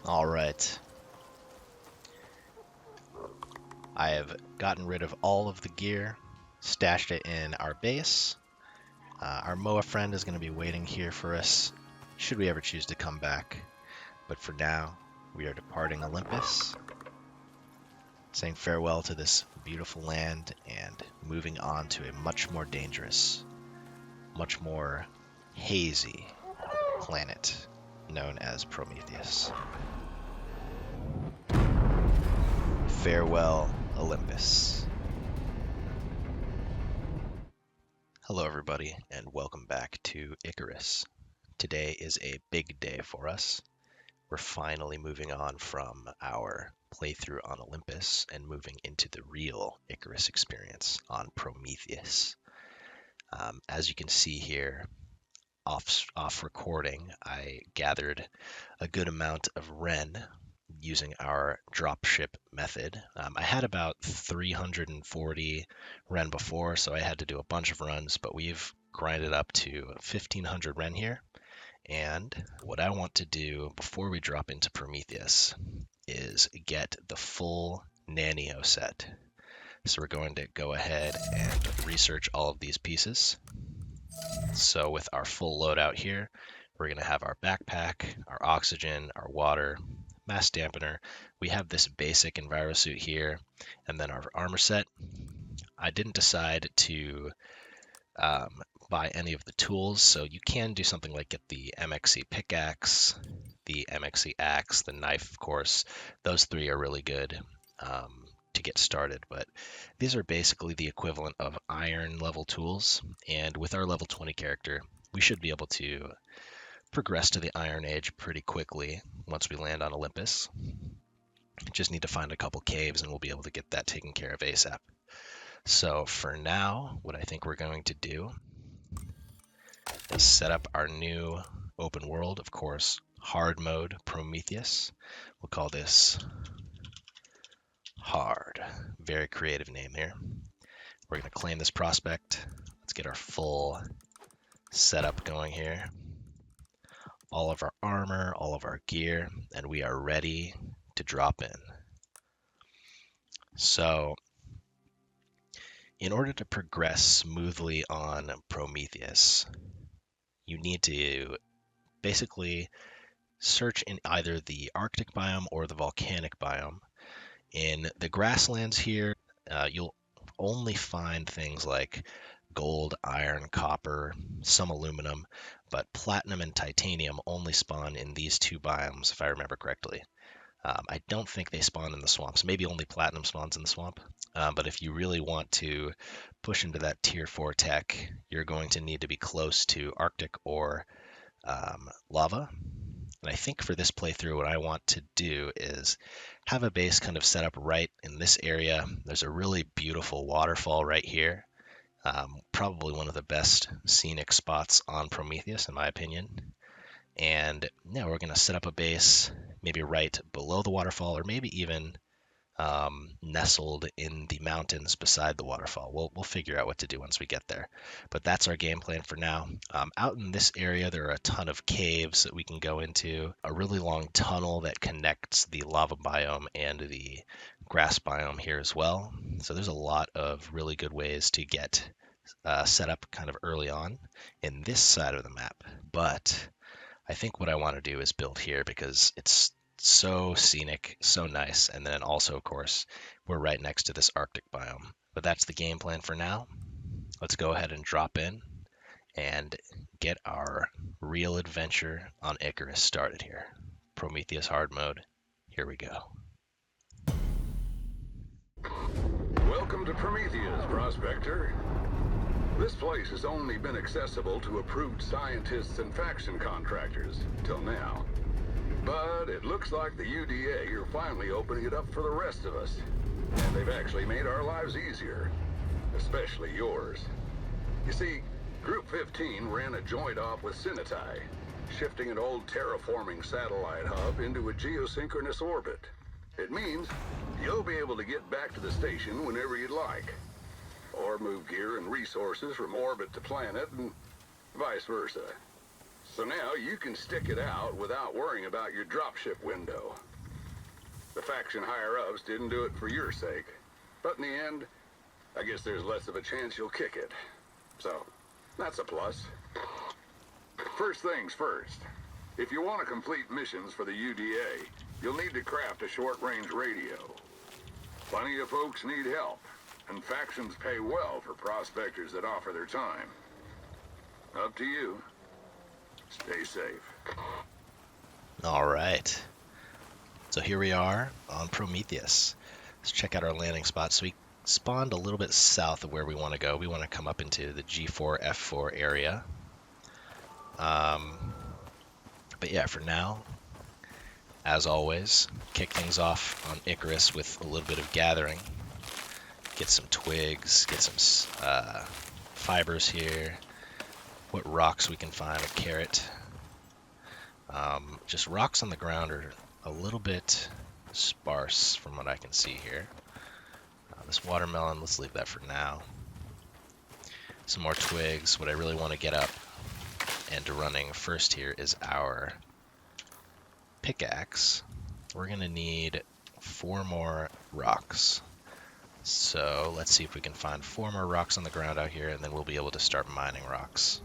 All right. I have gotten rid of all of the gear, stashed it in our base. Our Moa friend is going to be waiting here for us should we ever choose to come back. But for now, we are departing Olympus, saying farewell to this beautiful land and moving on to a much more dangerous, much more hazy planet known as Prometheus. Farewell, Olympus. Hello, everybody, and welcome back to ICARUS. Today is a big day for us. We're finally moving on from our playthrough on Olympus and moving into the real ICARUS experience on Prometheus. As you can see here, off recording, I gathered a good amount of Ren using our dropship method. I had about 340 Ren before, so I had to do a bunch of runs, but we've grinded up to 1500 Ren here. And what I want to do before we drop into Prometheus is get the full Nanio set. So we're going to go ahead and research all of these pieces. So with our full loadout here, we're going to have our backpack, our oxygen, our water, mass dampener. We have this basic envirosuit here, and then our armor set. I didn't decide to buy any of the tools, so you can do something like get the MXC pickaxe, the MXC axe, the knife, of course. Those three are really good to get started, but these are basically the equivalent of iron level tools, and with our level 20 character, we should be able to progress to the Iron Age pretty quickly once we land on Olympus. Just need to find a couple caves and we'll be able to get that taken care of ASAP. So for now, what I think we're going to do is set up our new open world, of course, hard mode Prometheus. We'll call this hard. Very creative name here. We're going to claim this prospect. Let's get our full setup going here. All of our armor, all of our gear, and we are ready to drop in. So, in order to progress smoothly on Prometheus, you need to basically search in either the Arctic biome or the volcanic biome. In the grasslands here, you'll only find things like gold, iron, copper, some aluminum, but platinum and titanium only spawn in these two biomes, if I remember correctly. I don't think they spawn in the swamps. Maybe only platinum spawns in the swamp. But if you really want to push into that tier 4 tech, you're going to need to be close to Arctic or lava. And I think for this playthrough, what I want to do is have a base kind of set up right in this area. There's a really beautiful waterfall right here. Probably one of the best scenic spots on Prometheus, in my opinion. And yeah, we're going to set up a base maybe right below the waterfall, or maybe even nestled in the mountains beside the waterfall. We'll figure out what to do once we get there. But that's our game plan for now. Out in this area, there are a ton of caves that we can go into, a really long tunnel that connects the lava biome and the grass biome here as well. So there's a lot of really good ways to get set up kind of early on in this side of the map. But I think what I want to do is build here because it's so scenic, so nice, and then also, of course, we're right next to this Arctic biome. But that's the game plan for now. Let's go ahead and drop in and get our real adventure on Icarus started here. Prometheus hard mode, here we go. Welcome to Prometheus, Prospector. This place has only been accessible to approved scientists and faction contractors, till now. But it looks like the UDA are finally opening it up for the rest of us. And they've actually made our lives easier. Especially yours. You see, Group 15 ran a joint off with Sinitai, shifting an old terraforming satellite hub into a geosynchronous orbit. It means you'll be able to get back to the station whenever you'd like. Or move gear and resources from orbit to planet and vice versa. So now you can stick it out without worrying about your dropship window. The faction higher-ups didn't do it for your sake. But in the end, I guess there's less of a chance you'll kick it. So, that's a plus. First things first. If you want to complete missions for the UDA, you'll need to craft a short-range radio. Plenty of folks need help, and factions pay well for prospectors that offer their time. Up to you. Stay safe. All right. So here we are on Prometheus. Let's check out our landing spot. So we spawned a little bit south of where we want to go. We want to come up into the G4, F4 area. But yeah, for now, as always, kick things off on ICARUS with a little bit of gathering. Get some twigs, get some fibers here. What rocks we can find, a carrot. Just rocks on the ground are a little bit sparse from what I can see here. This watermelon, let's leave that for now. Some more twigs. What I really want to get up and running first here is our pickaxe. We're going to need 4 more rocks. So let's see if we can find 4 more rocks on the ground out here, and then we'll be able to start mining rocks.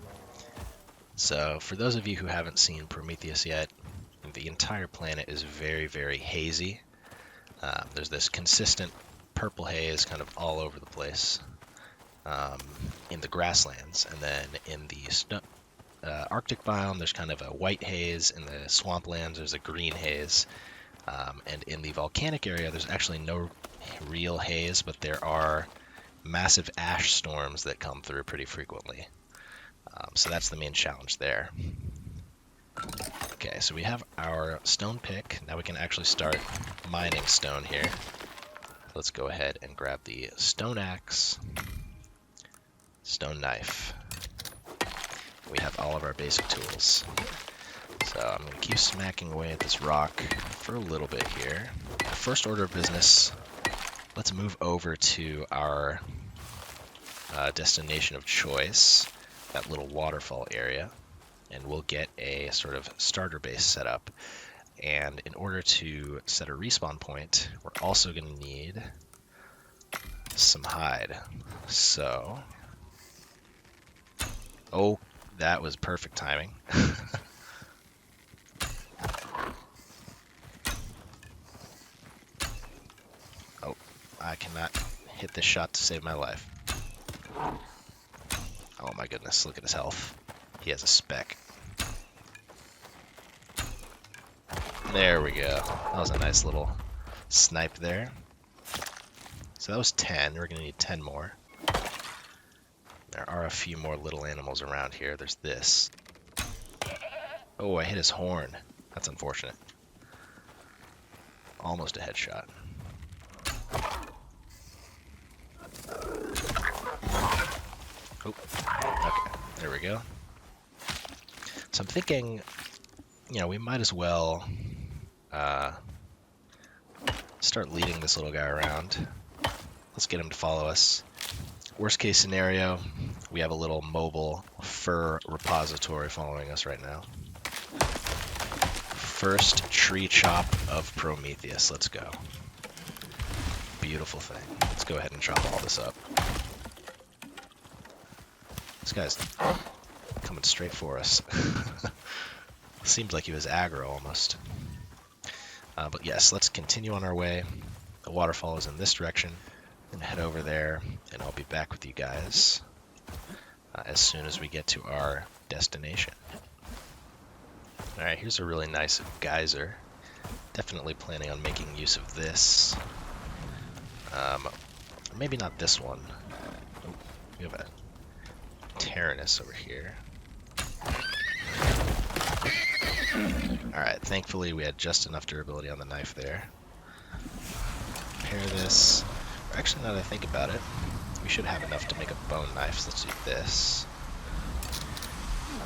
So for those of you who haven't seen Prometheus yet, the entire planet is very, very hazy. There's this consistent purple haze kind of all over the place in the grasslands, and then in the Arctic biome there's kind of a white haze. In the swamplands there's a green haze, and in the volcanic area there's actually no real haze, but there are massive ash storms that come through pretty frequently. So that's the main challenge there. Okay, so we have our stone pick. Now we can actually start mining stone here. Let's go ahead and grab the stone axe, stone knife. We have all of our basic tools. So I'm going to keep smacking away at this rock for a little bit here. First order of business, let's move over to our destination of choice, that little waterfall area, and we'll get a sort of starter base set up. And in order to set a respawn point, we're also going to need some hide. So, oh, that was perfect timing. Oh, I cannot hit this shot to save my life. Oh my goodness, look at his health. He has a speck. There we go. That was a nice little snipe there. So that was 10. We're going to need 10 more. There are a few more little animals around here. There's this. Oh, I hit his horn. That's unfortunate. Almost a headshot. Oh, okay. There we go. So I'm thinking, we might as well start leading this little guy around. Let's get him to follow us. Worst case scenario, we have a little mobile fur repository following us right now. First tree chop of Prometheus. Let's go. Beautiful thing. Let's go ahead and chop all this up. This guy's coming straight for us. Seems like he was aggro almost. But yes, let's continue on our way. The waterfall is in this direction. And head over there, and I'll be back with you guys as soon as we get to our destination. Alright, here's a really nice geyser. Definitely planning on making use of this. Maybe not this one. Oh, we have a Tyrannus over here. Alright, thankfully we had just enough durability on the knife there. Repair this. Actually, now that I think about it, we should have enough to make a bone knife, so let's do this.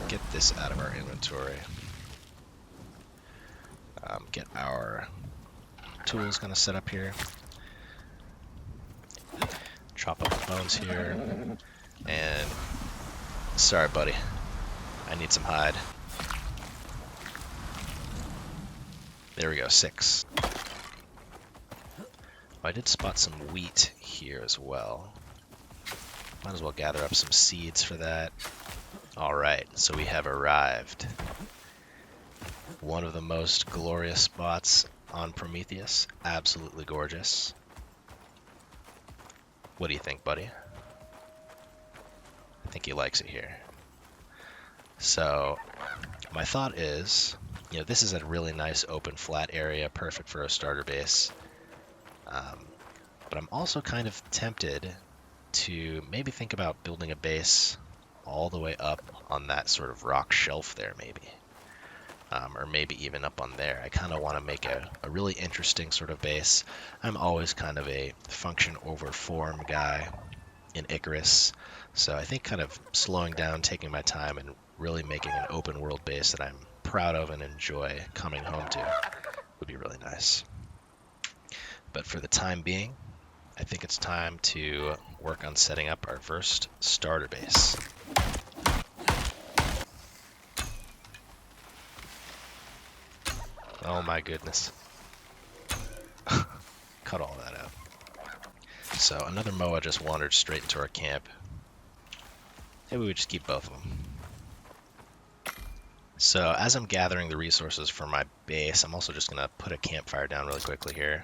Get this out of our inventory. Get our tools kind of set up here. Chop up the bones here. And sorry, buddy. I need some hide. There we go, 6. I did spot some wheat here as well. Might as well gather up some seeds for that. Alright, so we have arrived. One of the most glorious spots on Prometheus. Absolutely gorgeous. What do you think, buddy? I think he likes it here. So, my thought is, this is a really nice open flat area, perfect for a starter base. But I'm also kind of tempted to maybe think about building a base all the way up on that sort of rock shelf there, maybe. Or maybe even up on there. I kind of want to make a really interesting sort of base. I'm always kind of a function over form guy in ICARUS. So I think kind of slowing down, taking my time, and really making an open world base that I'm proud of and enjoy coming home to would be really nice. But for the time being, I think it's time to work on setting up our first starter base. Oh my goodness. Cut all that out. So another MOA just wandered straight into our camp. Maybe we just keep both of them. So as I'm gathering the resources for my base, I'm also just going to put a campfire down really quickly here.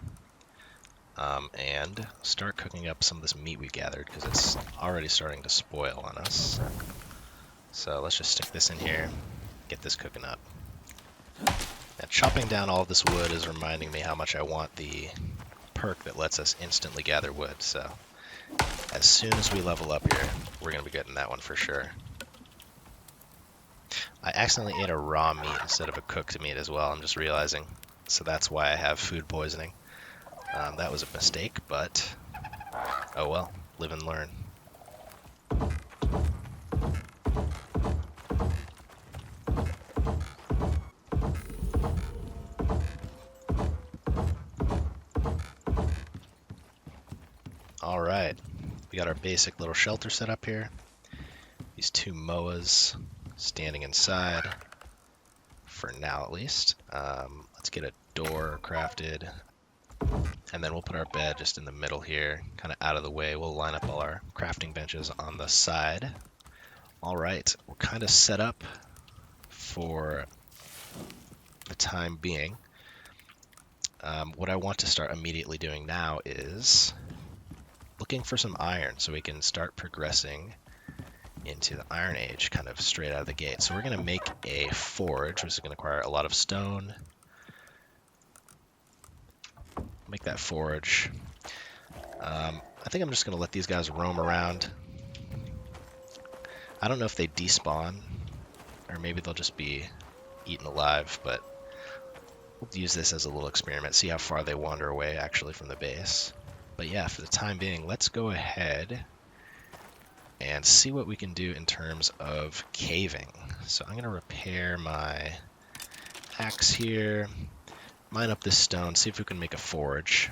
And start cooking up some of this meat we gathered, because it's already starting to spoil on us. So let's just stick this in here, get this cooking up. Now, chopping down all of this wood is reminding me how much I want the perk that lets us instantly gather wood. So as soon as we level up here, we're going to be getting that one for sure. I accidentally ate a raw meat instead of a cooked meat as well, I'm just realizing. So that's why I have food poisoning. That was a mistake, but oh well, live and learn. Alright, we got our basic little shelter set up here. These 2 MOAs standing inside, for now at least. Let's get a door crafted. And then we'll put our bed just in the middle here, kind of out of the way. We'll line up all our crafting benches on the side. All right, we're kind of set up for the time being. What I want to start immediately doing now is looking for some iron so we can start progressing into the Iron Age kind of straight out of the gate. So we're going to make a forge, which is going to require a lot of stone. Make that forge. I think I'm just going to let these guys roam around. I don't know if they despawn, or maybe they'll just be eaten alive, but we'll use this as a little experiment, see how far they wander away actually from the base. But yeah, for the time being, let's go ahead and see what we can do in terms of caving. So I'm going to repair my axe here. Mine up this stone, see if we can make a forge.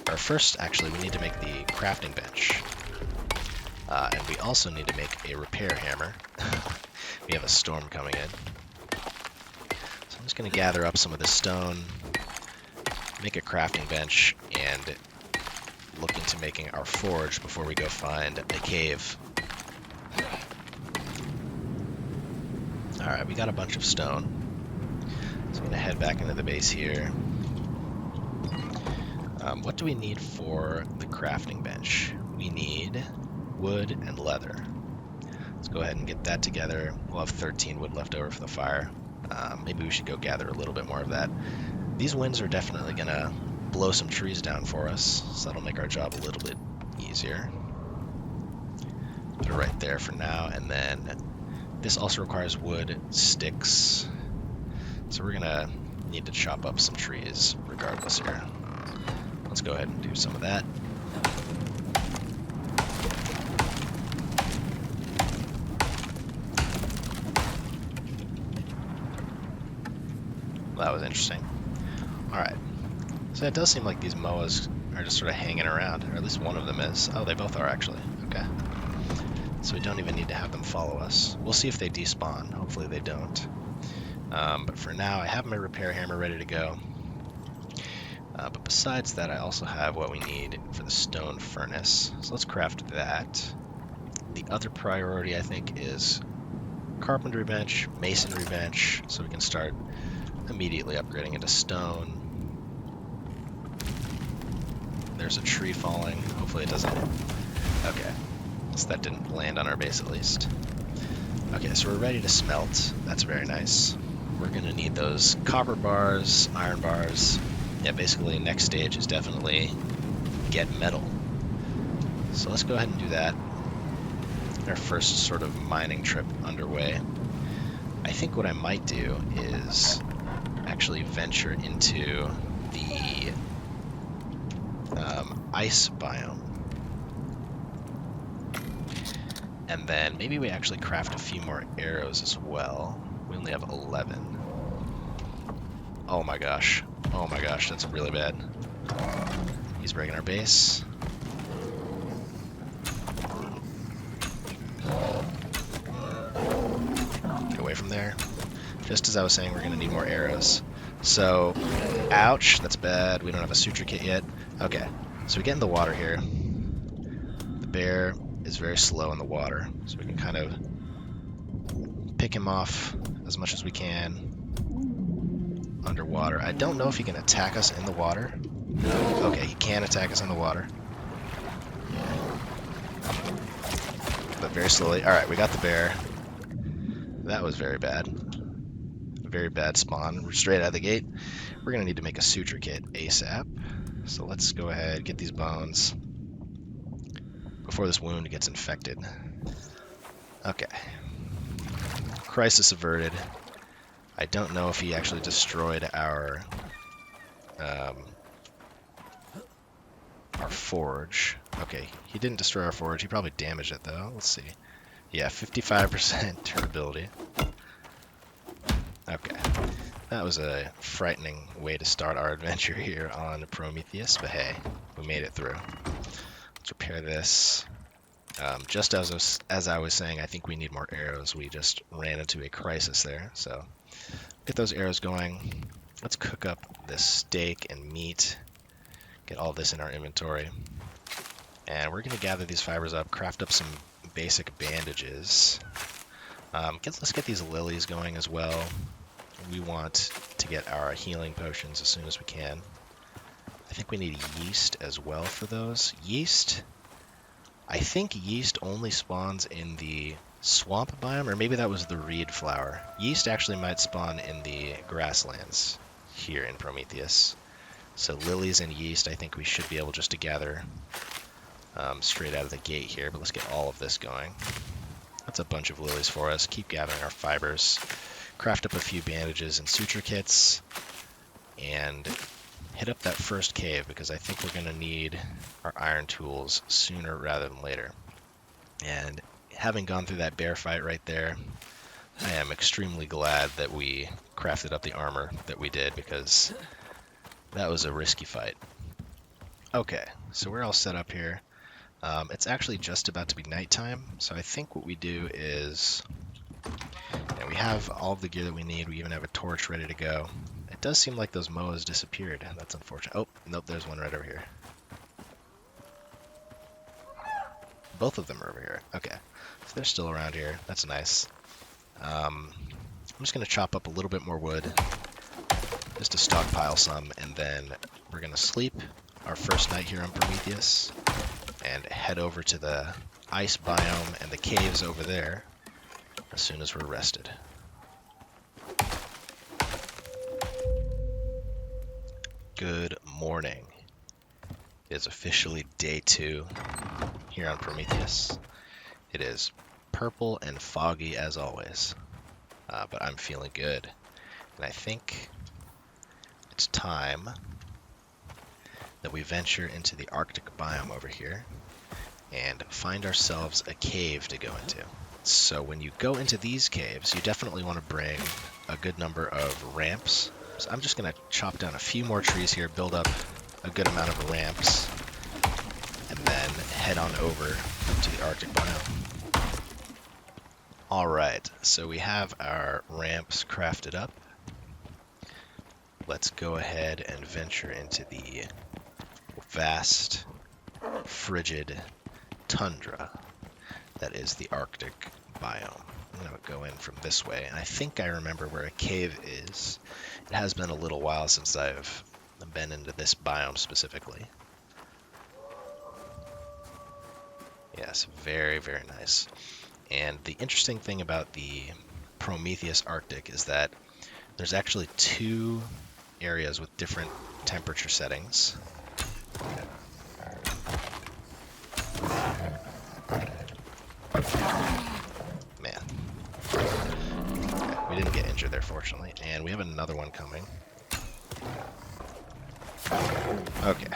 Or first, actually, we need to make the crafting bench. And we also need to make a repair hammer. We have a storm coming in. So I'm just going to gather up some of this stone, make a crafting bench, and look into making our forge before we go find a cave. Alright, we got a bunch of stone. So I'm going to head back into the base here. What do we need for the crafting bench? We need wood and leather. Let's go ahead and get that together. We'll have 13 wood left over for the fire. Maybe we should go gather a little bit more of that. These winds are definitely going to blow some trees down for us, so that'll make our job a little bit easier. Put it right there for now, and then this also requires wood, sticks. So we're going to need to chop up some trees regardless here. Let's go ahead and do some of that. Well, that was interesting. Alright. So it does seem like these MOAs are just sort of hanging around, or at least one of them is. Oh, they both are actually. Okay. So we don't even need to have them follow us. We'll see if they despawn. Hopefully they don't. But for now, I have my repair hammer ready to go. But besides that, I also have what we need for the stone furnace. So let's craft that. The other priority, I think, is carpentry bench, masonry bench, so we can start immediately upgrading into stone. There's a tree falling. Hopefully it doesn't. Okay, so that didn't land on our base at least. Okay, so we're ready to smelt. That's very nice. We're going to need those copper bars, iron bars. Yeah, basically next stage is definitely get metal. So let's go ahead and do that. Our first sort of mining trip underway. I think what I might do is actually venture into the ice biome. And then maybe we actually craft a few more arrows as well. We only have 11. Oh my gosh. Oh my gosh, that's really bad. He's breaking our base. Get away from there. Just as I was saying, we're going to need more arrows. So, ouch, that's bad. We don't have a suture kit yet. Okay, so we get in the water here. The bear is very slow in the water, so we can kind of pick him off as much as we can underwater. I don't know if he can attack us in the water. Okay, he can attack us in the water. But very slowly. Alright, we got the bear. That was very bad. A very bad spawn. We're straight out of the gate. We're going to need to make a suture kit ASAP. So let's go ahead, get these bones before this wound gets infected. Okay. Crisis averted. I don't know if he actually destroyed our forge. Okay, he didn't destroy our forge. He probably damaged it though. Let's see. Yeah, 55% durability. Okay. That was a frightening way to start our adventure here on Prometheus, but hey, we made it through. Let's repair this. Just as I was saying, I think we need more arrows. We just ran into a crisis there, so get those arrows going. Let's cook up this steak and meat. Get all this in our inventory. And we're going to gather these fibers up, craft up some basic bandages. Let's get these lilies going as well. We want to get our healing potions as soon as we can. I think we need yeast as well for those. Yeast, I think yeast only spawns in the swamp biome, or maybe that was the reed flower. Yeast actually might spawn in the grasslands here in Prometheus. So lilies and yeast, I think we should be able just to gather straight out of the gate here, but let's get all of this going. That's a bunch of lilies for us. Keep gathering our fibers. Craft up a few bandages and suture kits, and hit up that first cave because I think we're going to need our iron tools sooner rather than later. And having gone through that bear fight right there, I am extremely glad that we crafted up the armor that we did because that was a risky fight. Okay, so we're all set up here. It's actually just about to be nighttime, so I think what we do is we have all of the gear that we need. We even have a torch ready to go. It does seem like those moas disappeared. That's unfortunate. Oh, nope, there's one right over here. Both of them are over here. Okay, so they're still around here. That's nice. I'm just going to chop up a little bit more wood just to stockpile some, and then we're going to sleep our first night here on Prometheus and head over to the ice biome and the caves over there as soon as we're rested. Good morning. It is officially day 2 here on Prometheus. It is purple and foggy as always, but I'm feeling good. And I think it's time that we venture into the Arctic biome over here and find ourselves a cave to go into. So when you go into these caves, you definitely want to bring a good number of ramps. So I'm just going to chop down a few more trees here, build up a good amount of ramps, and then head on over to the Arctic biome. Alright, so we have our ramps crafted up. let's go ahead and venture into the vast, frigid tundra that is the Arctic biome. I'm going to go in from this way, and I think I remember where a cave is. It has been a little while since I've been into this biome specifically. Yes, very, very nice. And the interesting thing about the Prometheus Arctic is that there's actually two areas with different temperature settings. Man. We didn't get injured there, fortunately. And we have another one coming. Okay.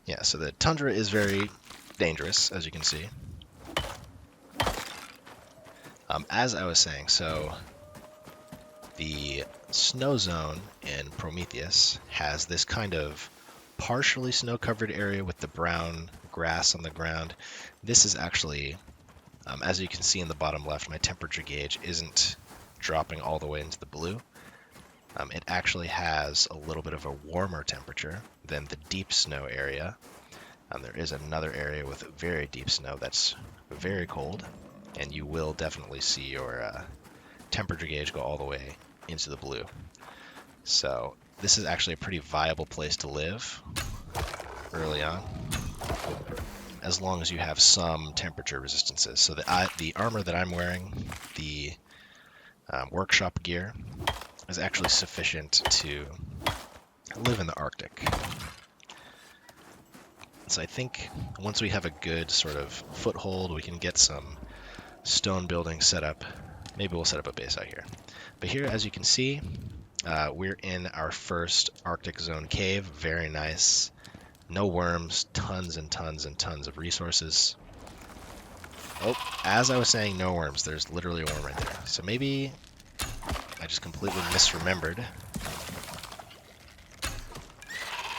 Yeah, so the tundra is very dangerous, as you can see. As I was saying, so the snow zone in Prometheus has this kind of partially snow-covered area with the brown grass on the ground. This is actually, as you can see in the bottom left, my temperature gauge isn't dropping all the way into the blue. It actually has a little bit of a warmer temperature than the deep snow area. There is another area with very deep snow that's very cold, and you will definitely see your temperature gauge go all the way into the blue. So this is actually a pretty viable place to live early on, as long as you have some temperature resistances. So the armor that I'm wearing, the workshop gear, is actually sufficient to live in the Arctic. So I think once we have a good sort of foothold, we can get some stone building set up. Maybe we'll set up a base out here. But here, as you can see, we're in our first Arctic zone cave. Very nice. No worms, tons and tons and tons of resources. Oh, as I was saying, no worms. There's literally a worm right there. So maybe I just completely misremembered.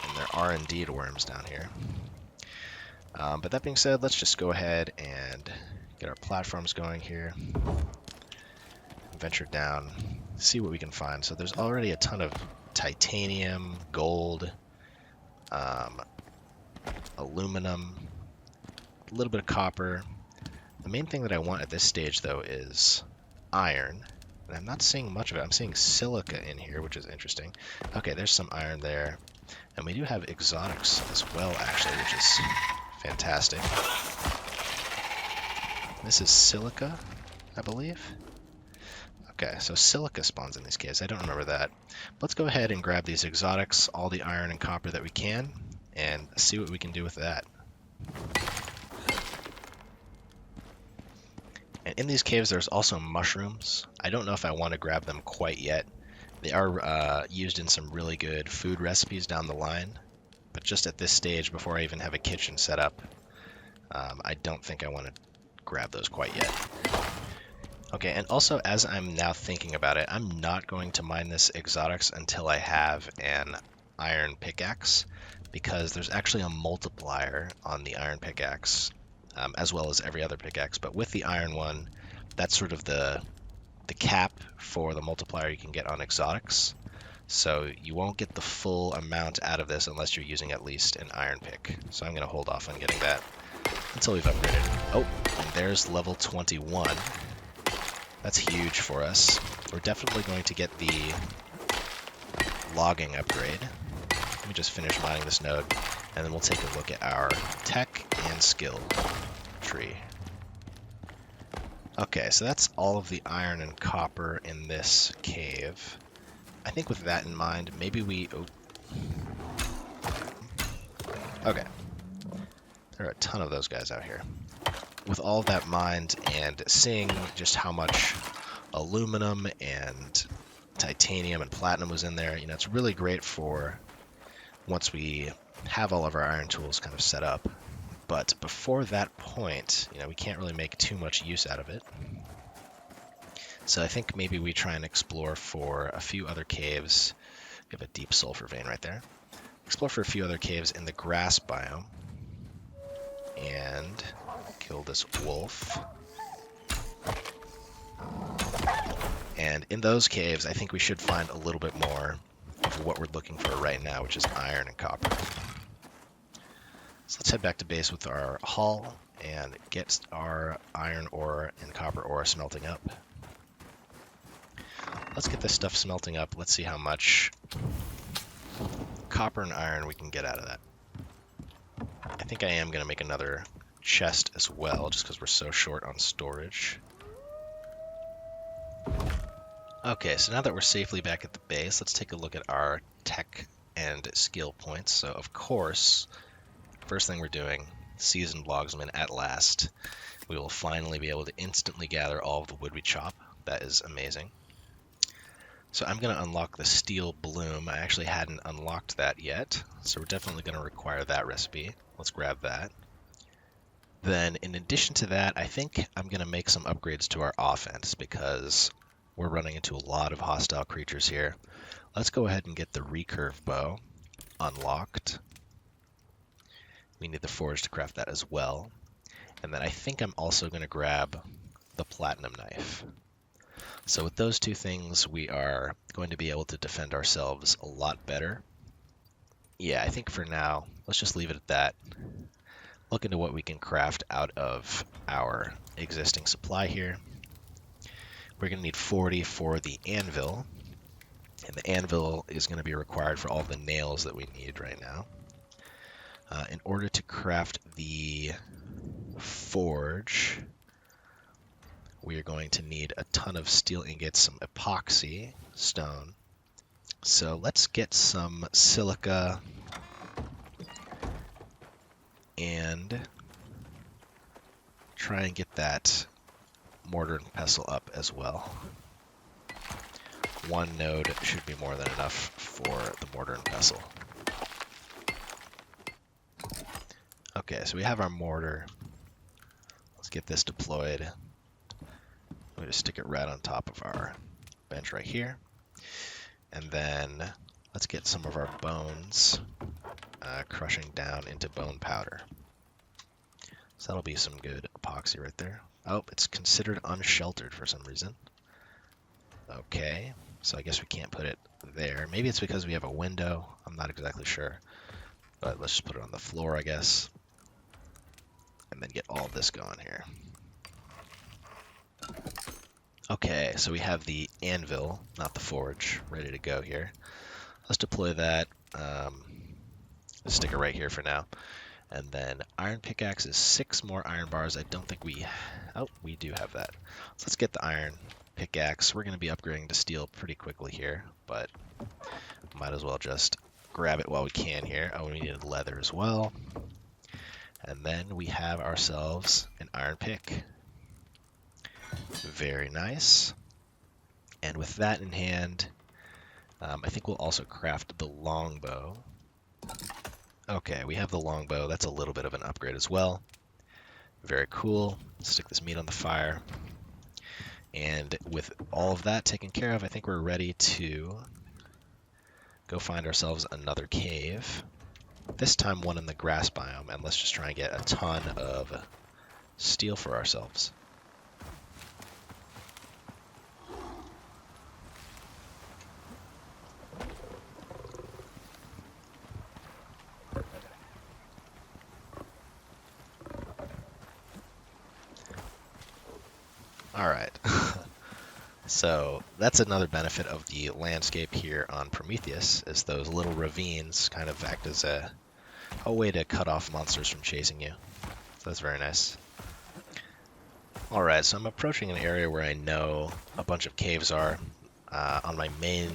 And there are indeed worms down here. But that being said, let's just go ahead and get our platforms going here. Venture down, see what we can find. So there's already a ton of titanium, gold, aluminum, a little bit of copper. The main thing that I want at this stage, though, is iron. And I'm not seeing much of it. I'm seeing silica in here, which is interesting. Okay, there's some iron there. And we do have exotics as well, actually, which is fantastic. This is silica, I believe. Okay, so silica spawns in these caves. I don't remember that. Let's go ahead and grab these exotics, all the iron and copper that we can, and see what we can do with that. And in these caves, there's also mushrooms. I don't know if I want to grab them quite yet. They are used in some really good food recipes down the line, but just at this stage, before I even have a kitchen set up, I don't think I want to grab those quite yet. Okay, and also as I'm now thinking about it, I'm not going to mine this exotics until I have an iron pickaxe, because there's actually a multiplier on the iron pickaxe, as well as every other pickaxe. But with the iron one, that's sort of the cap for the multiplier you can get on exotics. So you won't get the full amount out of this unless you're using at least an iron pick. So I'm going to hold off on getting that until we've upgraded. Oh, and there's level 21. That's huge for us. We're definitely going to get the logging upgrade. Let me just finish mining this node, and then we'll take a look at our tech and skill tree. Okay, so that's all of the iron and copper in this cave. I think with that in mind, maybe we... Oh. Okay. There are a ton of those guys out here. With all of that in mind, and seeing just how much aluminum and titanium and platinum was in there, it's really great for once we have all of our iron tools kind of set up. But before that point, we can't really make too much use out of it. So I think maybe we try and explore for a few other caves. We have a deep sulfur vein right there. Explore for a few other caves in the grass biome. And kill this wolf. And in those caves, I think we should find a little bit more what we're looking for right now, which is iron and copper. So let's head back to base with our hull and get our iron ore and copper ore smelting up. Let's get this stuff smelting up. Let's see how much copper and iron we can get out of that. I think I am going to make another chest as well, just because we're so short on storage. Okay, so now that we're safely back at the base, let's take a look at our tech and skill points. So, of course, first thing we're doing, Seasoned Logsman at last. We will finally be able to instantly gather all of the wood we chop. That is amazing. So I'm going to unlock the Steel Bloom. I actually hadn't unlocked that yet, so we're definitely going to require that recipe. Let's grab that. Then, in addition to that, I think I'm going to make some upgrades to our offense because we're running into a lot of hostile creatures here. Let's go ahead and get the recurve bow unlocked. We need the forge to craft that as well. And then I think I'm also going to grab the platinum knife. So with those two things, we are going to be able to defend ourselves a lot better. Yeah, I think for now, let's just leave it at that. Look into what we can craft out of our existing supply here. We're going to need 40 for the anvil. And the anvil is going to be required for all the nails that we need right now. In order to craft the forge, we are going to need a ton of steel ingots, some epoxy stone. So let's get some silica and try and get that mortar and pestle up as well. One node should be more than enough for the mortar and pestle. Okay, so we have our mortar. Let's get this deployed. We're going to stick it right on top of our bench right here. And then let's get some of our bones crushing down into bone powder. So that'll be some good epoxy right there. Oh, it's considered unsheltered for some reason. Okay, so I guess we can't put it there. Maybe it's because we have a window. I'm not exactly sure. But let's just put it on the floor, I guess. And then get all this going here. Okay, so we have the anvil, not the forge, ready to go here. Let's deploy that. Let's stick it right here for now. And then iron pickaxe is 6 more iron bars. I don't think we... Oh, we do have that. So let's get the iron pickaxe. We're going to be upgrading to steel pretty quickly here, but might as well just grab it while we can here. Oh, we needed leather as well. And then we have ourselves an iron pick. Very nice. And with that in hand, I think we'll also craft the longbow. Okay, we have the longbow. That's a little bit of an upgrade as well. Very cool. Stick this meat on the fire. And with all of that taken care of, I think we're ready to go find ourselves another cave. This time one in the grass biome, and let's just try and get a ton of steel for ourselves. All right. So that's another benefit of the landscape here on Prometheus, is those little ravines kind of act as a way to cut off monsters from chasing you. So that's very nice. All right, so I'm approaching an area where I know a bunch of caves are. On my main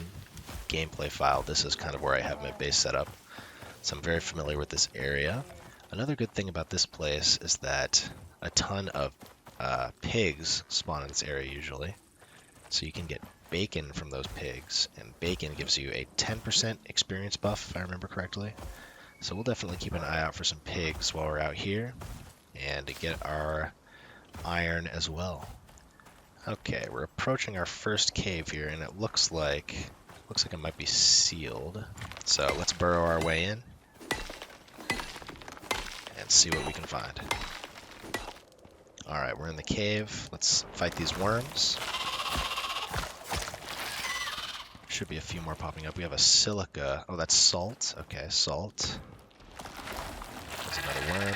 gameplay file, this is kind of where I have my base set up. So I'm very familiar with this area. Another good thing about this place is that a ton of pigs spawn in this area usually. So you can get bacon from those pigs, and bacon gives you a 10% experience buff, if I remember correctly. So we'll definitely keep an eye out for some pigs while we're out here, and to get our iron as well. Okay, we're approaching our first cave here, and it looks like it might be sealed. So let's burrow our way in and see what we can find. All right, we're in the cave. Let's fight these worms. should be a few more popping up. We have a silica. Oh, that's salt. Okay, salt. There's another worm.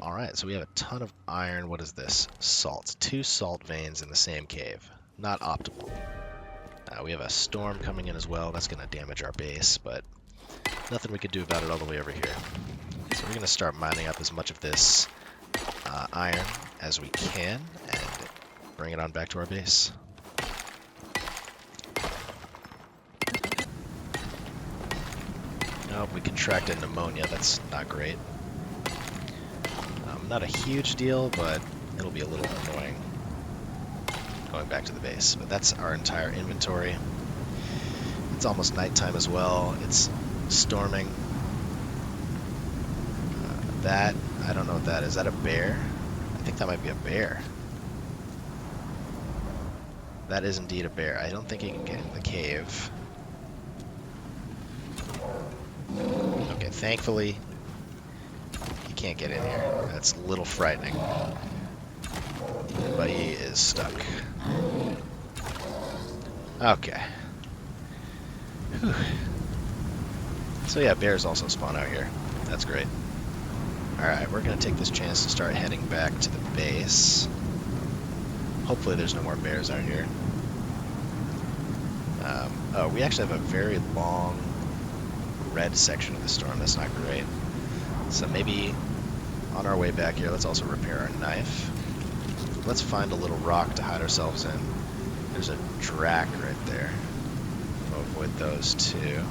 All right, so we have a ton of iron. What is this? Salt. 2 salt veins in the same cave. Not optimal. We have a storm coming in as well. That's going to damage our base, but nothing we can do about it all the way over here. So we're going to start mining up as much of this iron as we can and bring it on back to our base. Oh, we contracted pneumonia. That's not great. Not a huge deal, but it'll be a little annoying going back to the base. But that's our entire inventory. It's almost nighttime as well. It's storming. That, I don't know what that is. Is that a bear? I think that might be a bear. That is indeed a bear. I don't think he can get in the cave. Okay, thankfully, he can't get in here. That's a little frightening. But he is stuck. Okay. Whew. So yeah, bears also spawn out here. That's great. Alright, we're going to take this chance to start heading back to the base. Hopefully there's no more bears out here. Oh, we actually have a very long red section of the storm. That's not great. So maybe on our way back here, let's also repair our knife. Let's find a little rock to hide ourselves in. There's a drac right there. We'll avoid those too.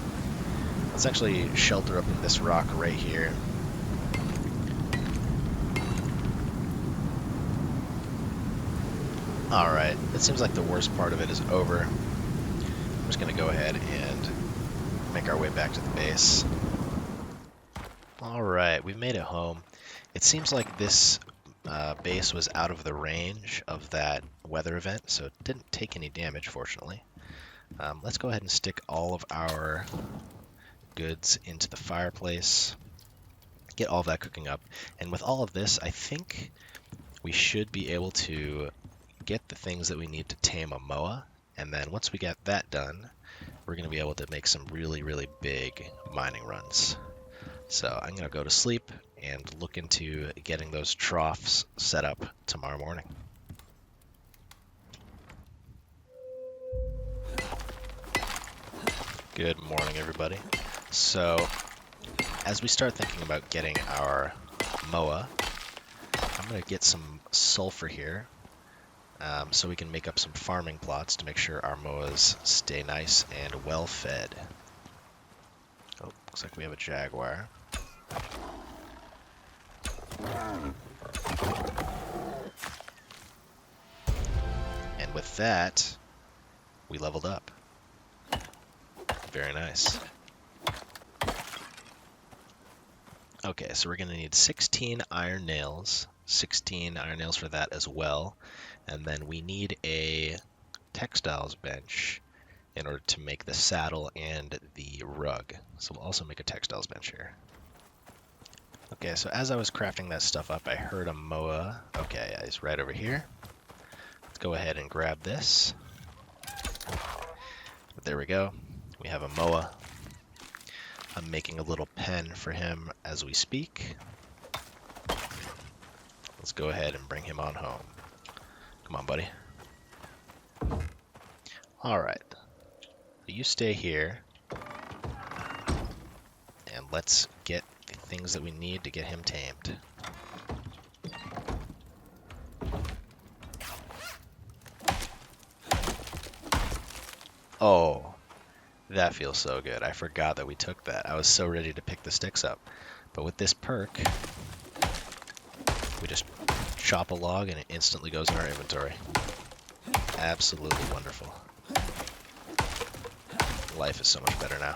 Let's actually shelter up in this rock right here. Alright, it seems like the worst part of it is over. I'm just going to go ahead and make our way back to the base. Alright, we've made it home. It seems like this base was out of the range of that weather event, so it didn't take any damage, fortunately. Let's go ahead and stick all of our goods into the fireplace. Get all of that cooking up. And with all of this, I think we should be able to get the things that we need to tame a moa, and then once we get that done, we're going to be able to make some really, really big mining runs. So I'm going to go to sleep and look into getting those troughs set up tomorrow morning. Good morning, everybody. So as we start thinking about getting our moa, I'm going to get some sulfur here. So we can make up some farming plots to make sure our moas stay nice and well fed. Oh, looks like we have a jaguar. And with that, we leveled up. Very nice. Okay, so we're going to need 16 iron nails. 16 iron nails for that as well. And then we need a textiles bench in order to make the saddle and the rug. So we'll also make a textiles bench here. Okay, so as I was crafting that stuff up, I heard a moa. Okay, yeah, he's right over here. Let's go ahead and grab this. There we go. We have a moa. I'm making a little pen for him as we speak. Let's go ahead and bring him on home. Come on, buddy. Alright. You stay here. And let's get the things that we need to get him tamed. Oh, that feels so good. I forgot that we took that. I was so ready to pick the sticks up. But with this perk, we just chop a log and it instantly goes in our inventory. Absolutely wonderful. Life is so much better now.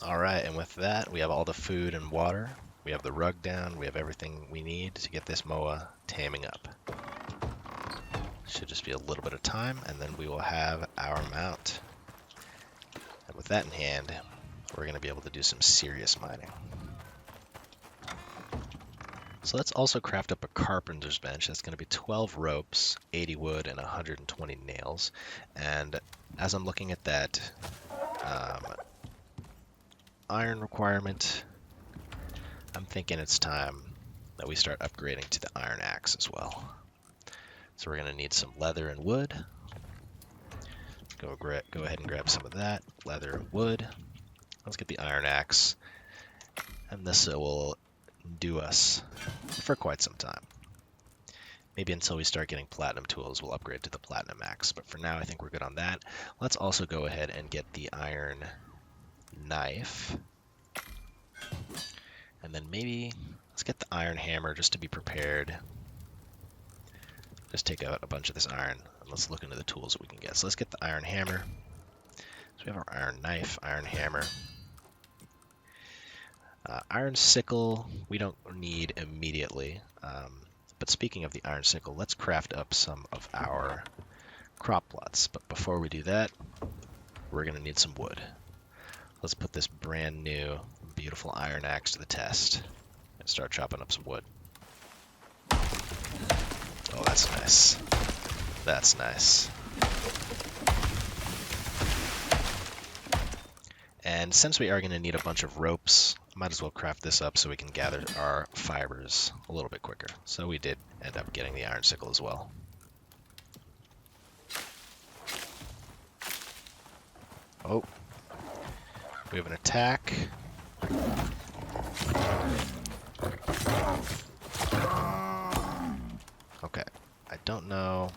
Alright, and with that, we have all the food and water. We have the rug down. We have everything we need to get this moa taming up. Should just be a little bit of time, and then we will have our mount. And with that in hand, we're going to be able to do some serious mining. So let's also craft up a carpenter's bench. That's going to be 12 ropes, 80 wood, and 120 nails. And as I'm looking at that iron requirement, I'm thinking it's time that we start upgrading to the iron axe as well. So we're going to need some leather and wood. Go ahead and grab some of that, leather and wood. Let's get the iron axe, and this will do us for quite some time. Maybe until we start getting platinum tools, we'll upgrade to the platinum axe. But for now, I think we're good on that. Let's also go ahead and get the iron knife. And then maybe let's get the iron hammer just to be prepared. Just take out a bunch of this iron, and let's look into the tools that we can get. So let's get the iron hammer. So we have our iron knife, iron hammer. Iron sickle, we don't need immediately. But speaking of the iron sickle, let's craft up some of our crop plots. But before we do that, we're going to need some wood. Let's put this brand new, beautiful iron axe to the test and start chopping up some wood. Oh, that's nice. That's nice. And since we are going to need a bunch of ropes, might as well craft this up so we can gather our fibers a little bit quicker. So we did end up getting the iron sickle as well. Oh, we have an attack. Okay, I don't know.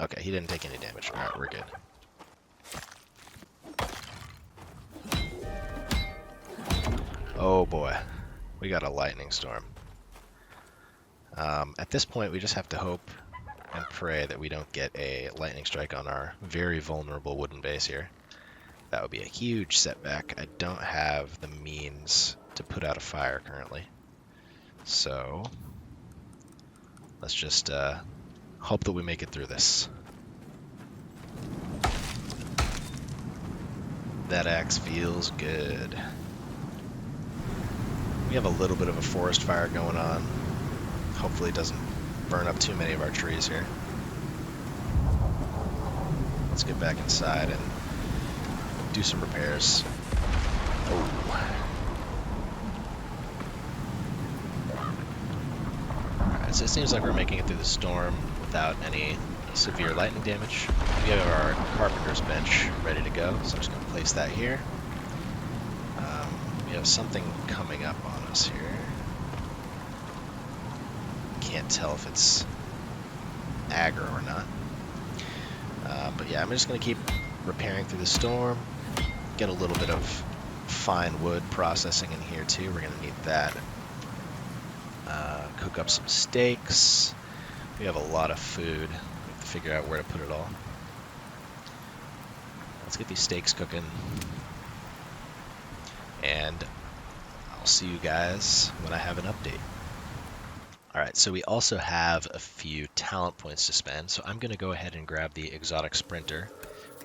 Okay, he didn't take any damage. All right, we're good. Oh boy, we got a lightning storm. At this point, we just have to hope and pray that we don't get a lightning strike on our very vulnerable wooden base here. That would be a huge setback. I don't have the means to put out a fire currently. So let's just hope that we make it through this. That axe feels good. We have a little bit of a forest fire going on. Hopefully it doesn't burn up too many of our trees here. Let's get back inside and do some repairs. Oh. Alright, so it seems like we're making it through the storm without any severe lightning damage. We have our carpenter's bench ready to go, so I'm just going to place that here. We have something coming up on us here. Can't tell if it's aggro or not. But yeah, I'm just going to keep repairing through the storm. Get a little bit of fine wood processing in here too. We're going to need that. Cook up some steaks. We have a lot of food. We have to figure out where to put it all. Let's get these steaks cooking. And I'll see you guys when I have an update. Alright, so we also have a few talent points to spend, so I'm going to go ahead and grab the exotic sprinter.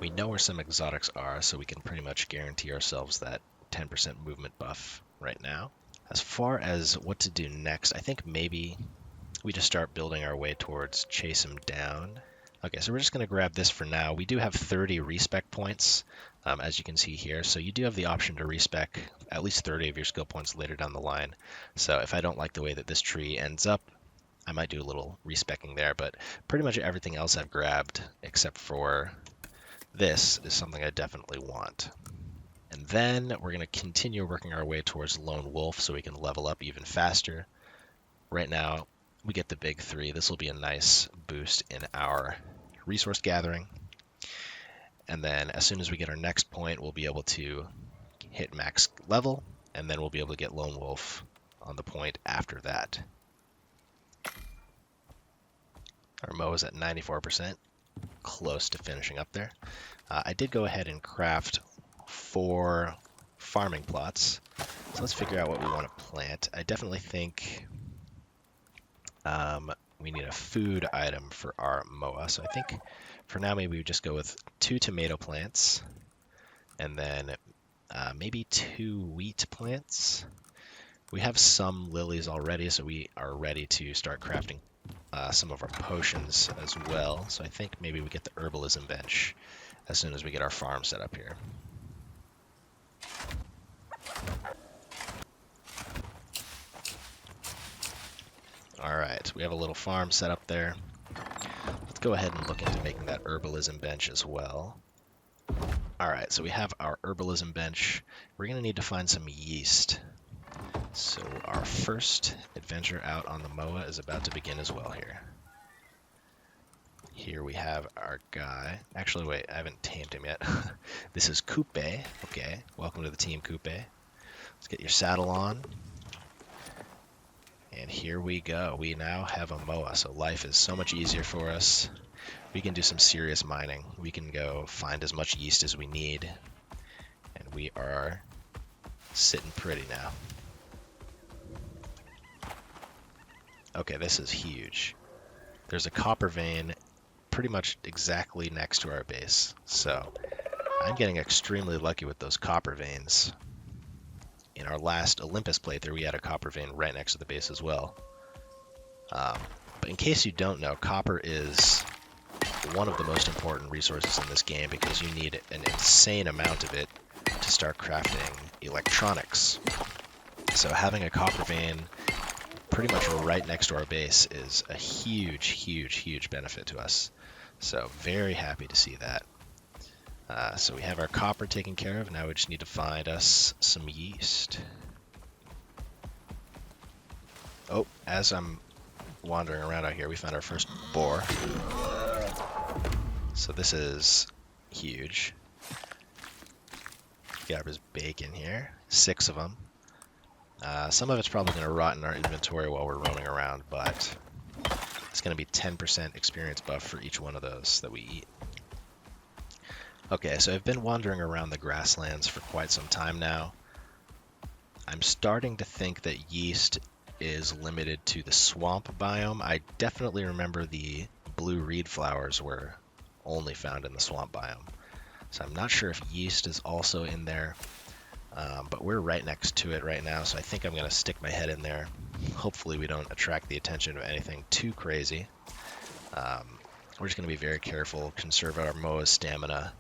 We know where some exotics are, so we can pretty much guarantee ourselves that 10% movement buff right now. As far as what to do next, I think maybe we just start building our way towards chase him down. Okay, so we're just going to grab this for now. We do have 30 respec points, as you can see here. So you do have the option to respec at least 30 of your skill points later down the line. So if I don't like the way that this tree ends up, I might do a little respecing there. But pretty much everything else I've grabbed, except for this, is something I definitely want. And then we're going to continue working our way towards Lone Wolf so we can level up even faster. Right now, we get the big 3. This will be a nice boost in our resource gathering. And then as soon as we get our next point, we'll be able to hit max level, and then we'll be able to get Lone Wolf on the point after that. Our Mo is at 94%, close to finishing up there. I did go ahead and craft 4 farming plots. So let's figure out what we want to plant. I definitely think we need a food item for our MOA. So I think for now maybe we just go with 2 tomato plants and then maybe 2 wheat plants. We have some lilies already, so we are ready to start crafting some of our potions as well. So I think maybe we get the herbalism bench as soon as we get our farm set up here. All right, we have a little farm set up there. Let's go ahead and look into making that herbalism bench as well. All right, so we have our herbalism bench. We're going to need to find some yeast. So our first adventure out on the MOA is about to begin as well here. Here we have our guy. Actually, wait, I haven't tamed him yet. This is Coupe. Okay, welcome to the team, Coupe. Let's get your saddle on. And here we go. We now have a MOA, so life is so much easier for us. We can do some serious mining. We can go find as much yeast as we need. And we are sitting pretty now. Okay, this is huge. There's a copper vein pretty much exactly next to our base. So I'm getting extremely lucky with those copper veins. In our last Olympus playthrough, we had a copper vein right next to the base as well. But in case you don't know, copper is one of the most important resources in this game because you need an insane amount of it to start crafting electronics. So having a copper vein pretty much right next to our base is a huge, huge, huge benefit to us. So very happy to see that. So we have our copper taken care of. Now we just need to find us some yeast. Oh, as I'm wandering around out here, we found our first boar. So this is huge. Got his bacon here. 6 of them. Some of it's probably going to rot in our inventory while we're roaming around, but it's going to be 10% experience buff for each one of those that we eat. Okay, so I've been wandering around the grasslands for quite some time now. I'm starting to think that yeast is limited to the swamp biome. I definitely remember the blue reed flowers were only found in the swamp biome. So I'm not sure if yeast is also in there, but we're right next to it right now, so I think I'm going to stick my head in there. Hopefully we don't attract the attention of anything too crazy. We're just going to be very careful, conserve our MOA's stamina,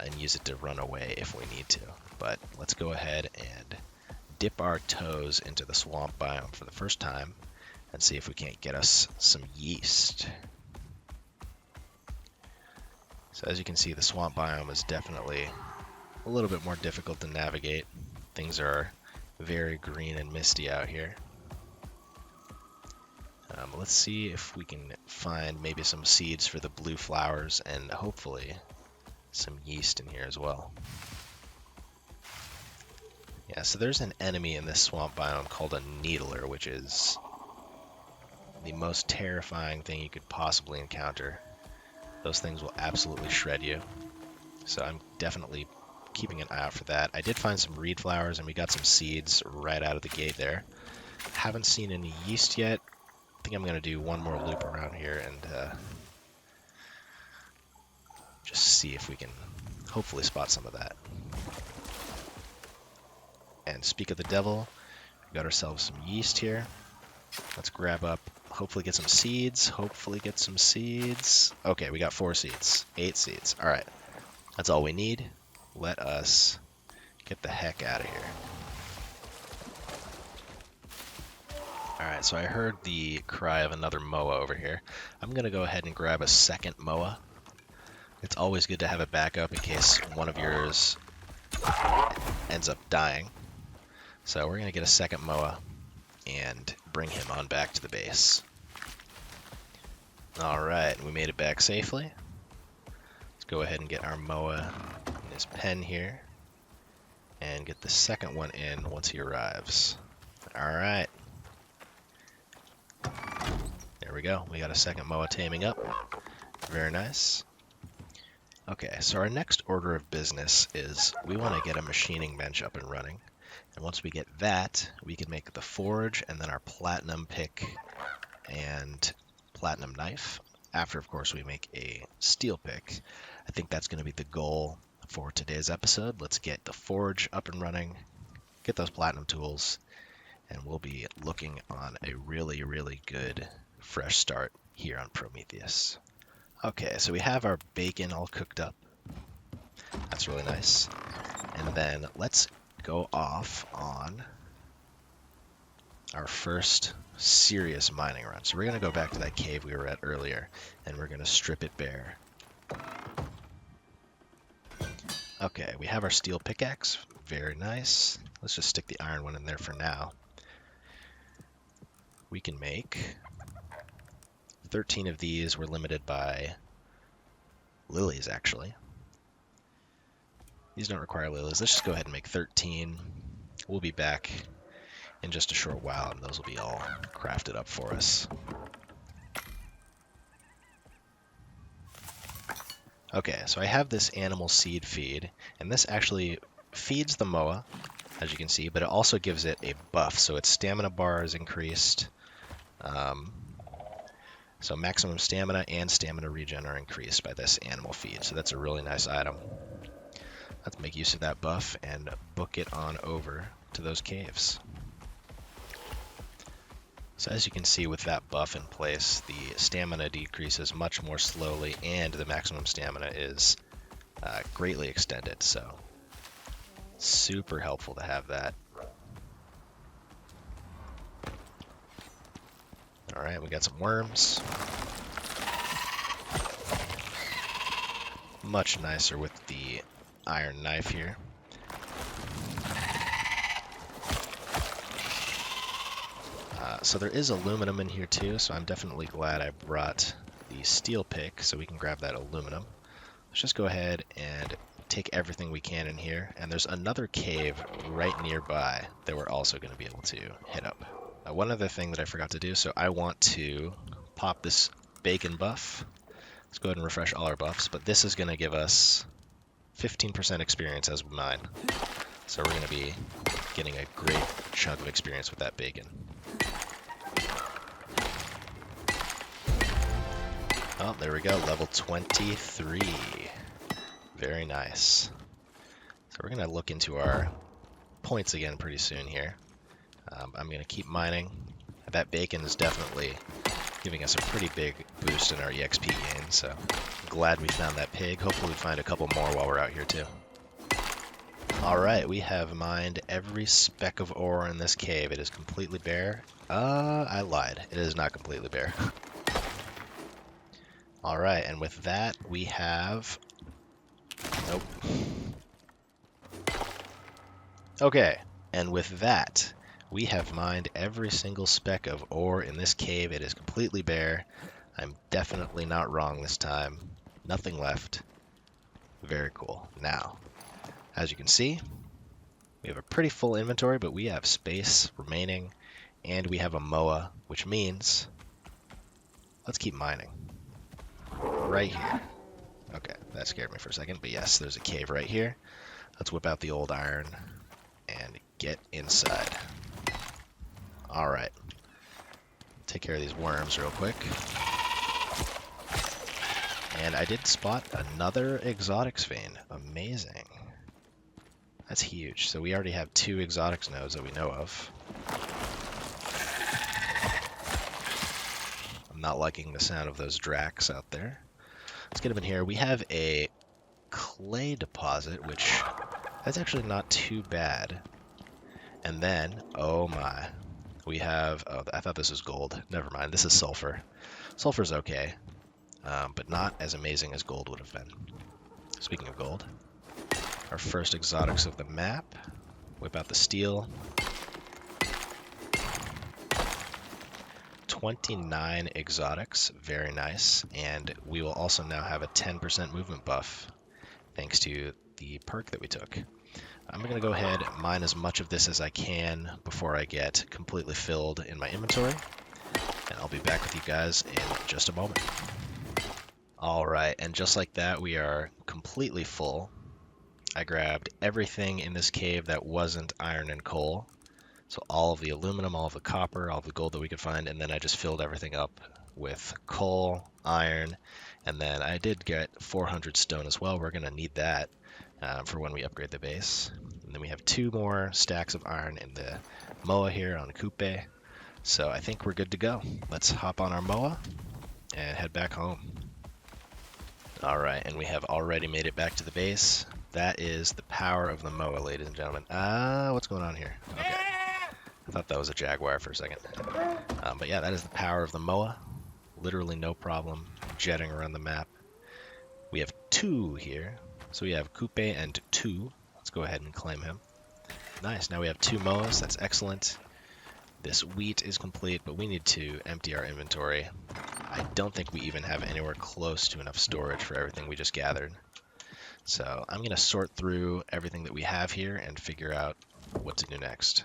and use it to run away if we need to. But let's go ahead and dip our toes into the swamp biome for the first time and see if we can't get us some yeast. So as you can see, the swamp biome is definitely a little bit more difficult to navigate. Things are very green and misty out here. Let's see if we can find maybe some seeds for the blue flowers and hopefully some yeast in here as well. Yeah, so there's an enemy in this swamp biome called a needler, which is the most terrifying thing you could possibly encounter. Those things will absolutely shred you. So I'm definitely keeping an eye out for that. I did find some reed flowers and we got some seeds right out of the gate there. Haven't seen any yeast yet. I think I'm going to do one more loop around here and just see if we can hopefully spot some of that. And speak of the devil, we got ourselves some yeast here. Let's grab up, hopefully get some seeds, Okay, we got 4 seeds, 8 seeds. All right, that's all we need. Let us get the heck out of here. All right, so I heard the cry of another MOA over here. I'm going to go ahead and grab a second MOA. It's always good to have a backup in case one of yours ends up dying. So we're going to get a second MOA and bring him on back to the base. All right, we made it back safely. Let's go ahead and get our MOA in his pen here and get the second one in once he arrives. All right. There we go. We got a second MOA taming up. Very nice. Okay, so our next order of business is we want to get a machining bench up and running. And once we get that, we can make the forge and then our platinum pick and platinum knife. After, of course, we make a steel pick. I think that's going to be the goal for today's episode. Let's get the forge up and running, get those platinum tools, and we'll be looking on a really, really good fresh start here on Prometheus. Okay, so we have our bacon all cooked up. That's really nice. And then let's go off on our first serious mining run. So we're going to go back to that cave we were at earlier, and we're going to strip it bare. Okay, we have our steel pickaxe. Very nice. Let's just stick the iron one in there for now. We can make 13 of these. We're limited by lilies, actually. These don't require lilies. Let's just go ahead and make 13. We'll be back in just a short while, and those will be all crafted up for us. Okay, so I have this animal seed feed, and this actually feeds the Moa, as you can see, but it also gives it a buff, so its stamina bar is increased. So maximum stamina and stamina regen are increased by this animal feed, so that's a really nice item. Let's make use of that buff and book it on over to those caves. So as you can see, with that buff in place, the stamina decreases much more slowly, and the maximum stamina is greatly extended, so super helpful to have that. Alright, we got some worms. Much nicer with the iron knife here. So there is aluminum in here too, so I'm definitely glad I brought the steel pick so we can grab that aluminum. Let's just go ahead and take everything we can in here, and there's another cave right nearby that we're also going to be able to hit up. One other thing that I forgot to do, so I want to pop this bacon buff. Let's go ahead and refresh all our buffs, but this is going to give us 15% experience as we mine. So we're going to be getting a great chunk of experience with that bacon. Oh, there we go, level 23. Very nice. So we're going to look into our points again pretty soon here. I'm going to keep mining. That bacon is definitely giving us a pretty big boost in our EXP gain, so glad we found that pig. Hopefully we find a couple more while we're out here too. Alright, we have mined every speck of ore in this cave. It is completely bare. I lied. It is not completely bare. Alright, and with that we have... Nope. Okay, and with that we have mined every single speck of ore in this cave. It is completely bare. I'm definitely not wrong this time. Nothing left. Very cool. Now, as you can see, we have a pretty full inventory, but we have space remaining, and we have a Moa, which means let's keep mining. Right here. Okay, that scared me for a second, but yes, there's a cave right here. Let's whip out the old iron and get inside. Alright. Take care of these worms real quick. And I did spot another exotics vein. Amazing. That's huge. So we already have 2 exotics nodes that we know of. I'm not liking the sound of those Dracs out there. Let's get them in here. We have a clay deposit, which that's actually not too bad. And then, oh my, we have, oh, I thought this was gold. Never mind, this is sulfur. Sulfur's okay, but not as amazing as gold would have been. Speaking of gold, our first exotics of the map. Whip out the steel. 29 exotics, very nice. And we will also now have a 10% movement buff, thanks to the perk that we took. I'm going to go ahead and mine as much of this as I can before I get completely filled in my inventory. And I'll be back with you guys in just a moment. Alright, and just like that, we are completely full. I grabbed everything in this cave that wasn't iron and coal. So all of the aluminum, all of the copper, all of the gold that we could find, and then I just filled everything up with coal, iron, and then I did get 400 stone as well. We're going to need that. for when we upgrade the base. And then we have 2 more stacks of iron in the MOA here on Coupe. So I think we're good to go. Let's hop on our MOA and head back home. All right, and we have already made it back to the base. That is the power of the MOA, ladies and gentlemen. What's going on here? Okay. I thought that was a jaguar for a second. But yeah, that is the power of the MOA. Literally no problem jetting around the map. We have 2 here. So we have Coupe and 2. Let's go ahead and claim him. Nice, now we have 2 MOAs. That's excellent. This wheat is complete, but we need to empty our inventory. I don't think we even have anywhere close to enough storage for everything we just gathered. So I'm going to sort through everything that we have here and figure out what to do next.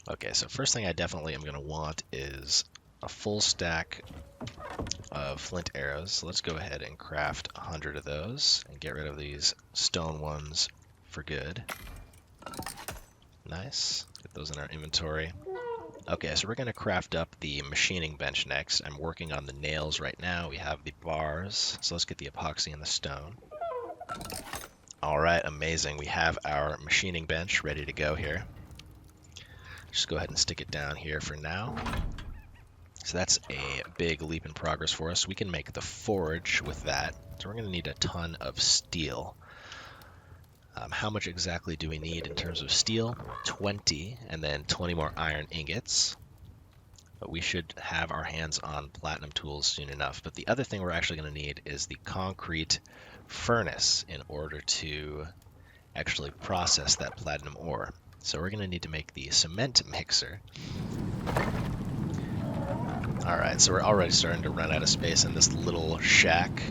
Okay, so first thing I definitely am going to want is a full stack of flint arrows. So let's go ahead and craft 100 of those and get rid of these stone ones for good. Nice. Get those in our inventory. Okay, so we're going to craft up the machining bench next. I'm working on the nails right now. We have the bars, so let's get the epoxy and the stone. All right, amazing. We have our machining bench ready to go here. Just go ahead and stick it down here for now. So that's a big leap in progress for us. We can make the forge with that. So we're going to need a ton of steel. How much exactly do we need in terms of steel? 20, and then 20 more iron ingots. But we should have our hands on platinum tools soon enough. But the other thing we're actually going to need is the concrete furnace in order to actually process that platinum ore. So we're going to need to make the cement mixer. Alright, so we're already starting to run out of space in this little shack.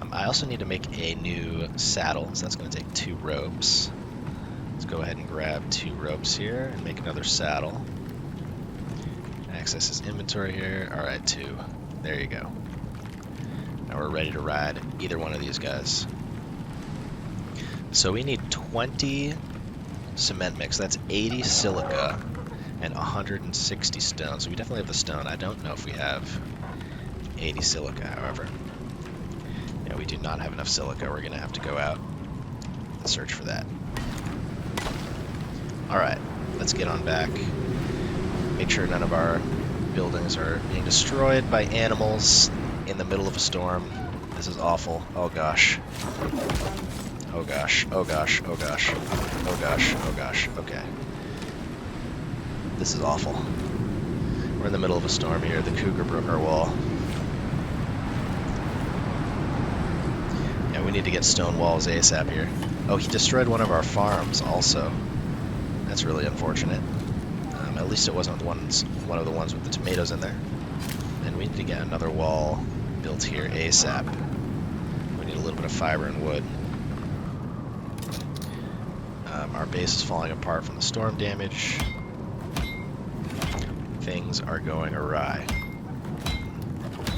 I also need to make a new saddle, so that's going to take 2 ropes. Let's go ahead and grab 2 ropes here and make another saddle. Access his inventory here. Alright, 2. There you go. Now we're ready to ride either one of these guys. So we need 20 cement mix. That's 80 silica and 160 stone. So we definitely have the stone. I don't know if we have 80 silica, however. Yeah, we do not have enough silica. We're going to have to go out and search for that. Alright, let's get on back. Make sure none of our buildings are being destroyed by animals in the middle of a storm. This is awful. Oh gosh. Oh gosh. Oh gosh. Oh gosh. Oh gosh. Oh gosh. Okay. This is awful. We're in the middle of a storm here. The cougar broke our wall. We need to get stone walls ASAP here. Oh, he destroyed one of our farms also. That's really unfortunate. At least it wasn't one of the ones with the tomatoes in there. And we need to get another wall built here ASAP. We need a little bit of fiber and wood. Our base is falling apart from the storm damage. Things are going awry.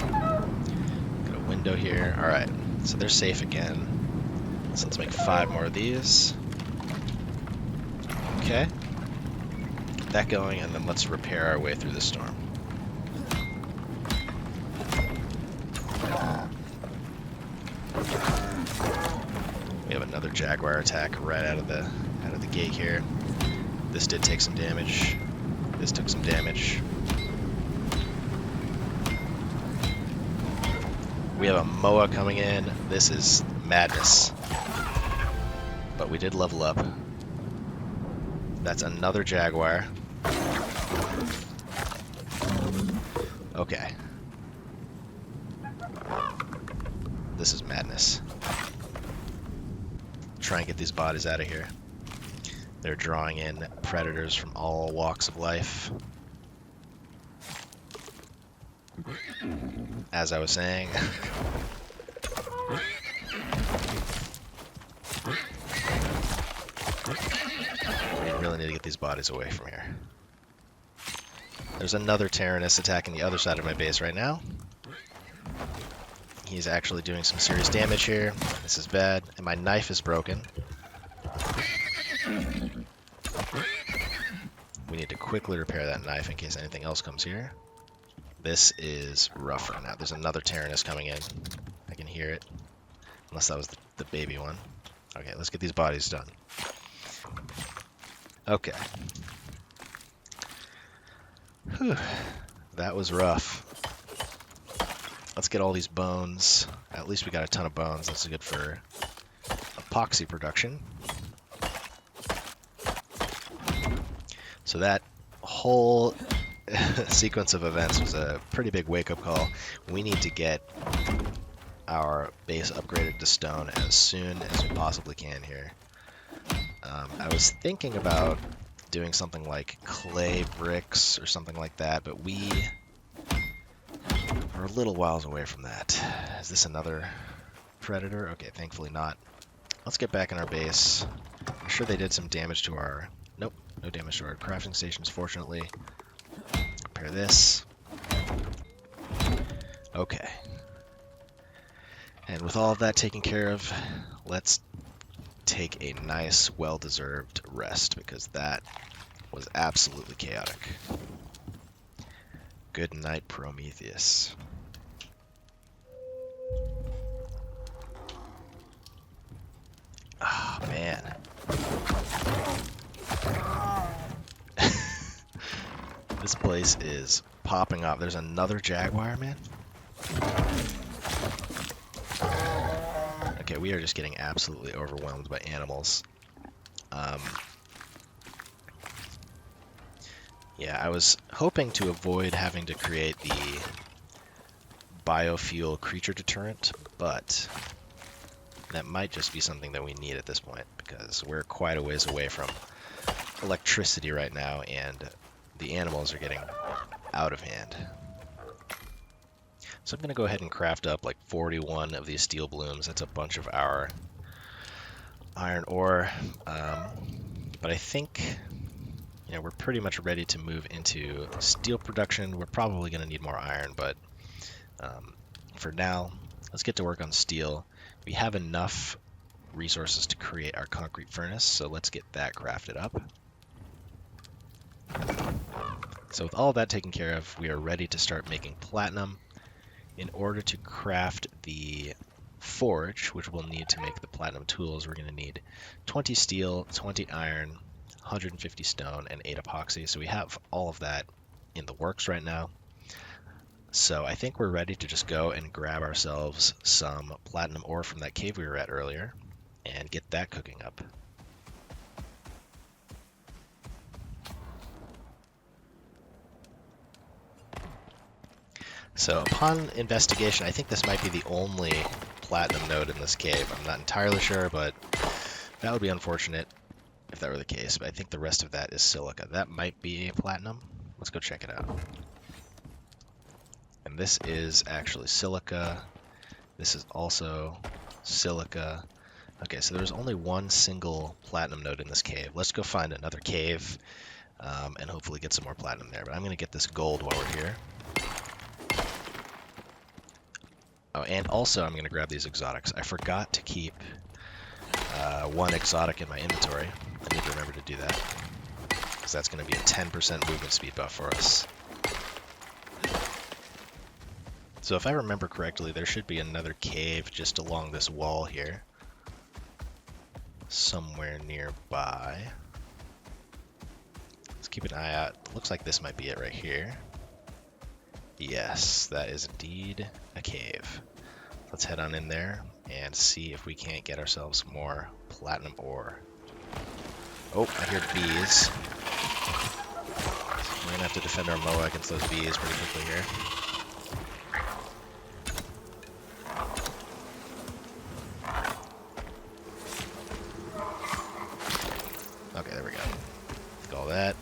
Got a window here. Alright. So they're safe again. So let's make 5 more of these. Okay. Get that going, and then let's repair our way through the storm. We have another jaguar attack right out of the gate here. This did take some damage. This took some damage. We have a MOA coming in. This is madness. But we did level up. That's another jaguar. Okay. This is madness. Try and get these bodies out of here. They're drawing in predators from all walks of life. As I was saying. We really need to get these bodies away from here. There's another Tyrannus attacking the other side of my base right now. He's actually doing some serious damage here. This is bad. And my knife is broken. We need to quickly repair that knife in case anything else comes here. This is rough right now. There's another Tyrannus coming in. I can hear it. Unless that was the baby one. Okay, let's get these bodies done. Okay. Whew. That was rough. Let's get all these bones. At least we got a ton of bones. That's good for epoxy production. So that whole sequence of events was a pretty big wake-up call. We need to get our base upgraded to stone as soon as we possibly can here. I was thinking about doing something like clay bricks or something like that, but we are a little whiles away from that. Is this another predator? Okay, thankfully not. Let's get back in our base. I'm sure they did some damage to our... Nope, no damage to our crafting stations, fortunately. Repair this. Okay. And with all of that taken care of, let's take a nice, well-deserved rest, because that was absolutely chaotic. Good night, Prometheus. Ah, man. This place is popping off. There's another jaguar, man. Okay, we are just getting absolutely overwhelmed by animals. Yeah, I was hoping to avoid having to create the biofuel creature deterrent, but that might just be something that we need at this point, because we're quite a ways away from electricity right now, and the animals are getting out of hand. So I'm going to go ahead and craft up like 41 of these steel blooms. That's a bunch of our iron ore. But I think, you know, we're pretty much ready to move into steel production. We're probably going to need more iron, but for now, let's get to work on steel. We have enough resources to create our concrete furnace, so let's get that crafted up. So with all of that taken care of, we are ready to start making platinum. In order to craft the forge, which we'll need to make the platinum tools, we're going to need 20 steel, 20 iron, 150 stone, and 8 epoxy. So we have all of that in the works right now. So I think we're ready to just go and grab ourselves some platinum ore from that cave we were at earlier and get that cooking up. So upon investigation, I think this might be the only platinum node in this cave. I'm not entirely sure, but that would be unfortunate if that were the case. But I think the rest of that is silica. That might be platinum. Let's go check it out. And this is actually silica. This is also silica. Okay, so there's only one single platinum node in this cave. Let's go find another cave and hopefully get some more platinum there. But I'm going to get this gold while we're here. Oh, and also I'm going to grab these exotics. I forgot to keep one exotic in my inventory. I need to remember to do that, because that's going to be a 10% movement speed buff for us. So if I remember correctly, there should be another cave just along this wall here, somewhere nearby. Let's keep an eye out. Looks like this might be it right here. Yes, that is indeed a cave. Let's head on in there and see if we can't get ourselves more platinum ore. Oh, I hear bees. We're gonna have to defend our moa against those bees pretty quickly here. Okay, there we go. Look at all that.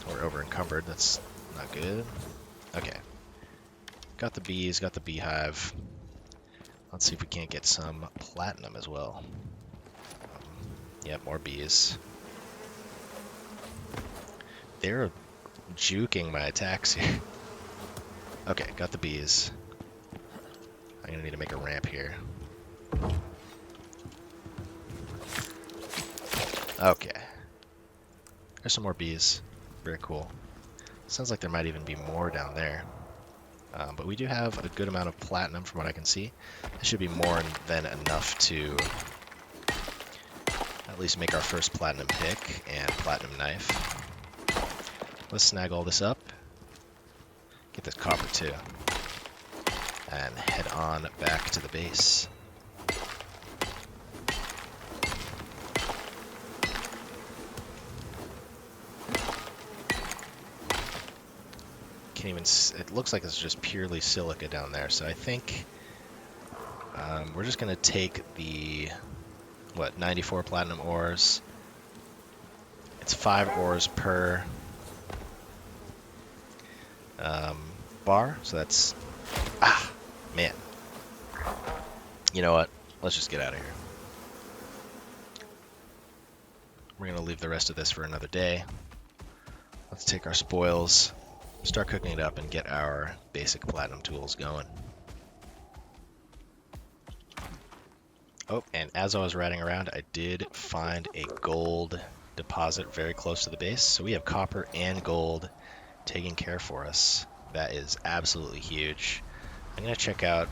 We're over encumbered. That's not good. Okay. Got the bees, got the beehive. Let's see if we can't get some platinum as well. Yep, more bees. They're juking my attacks here. Okay, got the bees. I'm gonna need to make a ramp here. Okay. There's some more bees. Very cool. Sounds like there might even be more down there. But we do have a good amount of platinum from what I can see. It should be more than enough to at least make our first platinum pick and platinum knife. Let's snag all this up. Get this copper too. And head on back to the base. Can't even, it looks like it's just purely silica down there, so I think we're just gonna take the, 94 platinum ores. It's 5 ores per bar, so that's, man. You know what? Let's just get out of here. We're gonna leave the rest of this for another day. Let's take our spoils, start cooking it up, and get our basic platinum tools going. Oh, and as I was riding around, I did find a gold deposit very close to the base. So we have copper and gold taking care for us. That is absolutely huge. I'm going to check out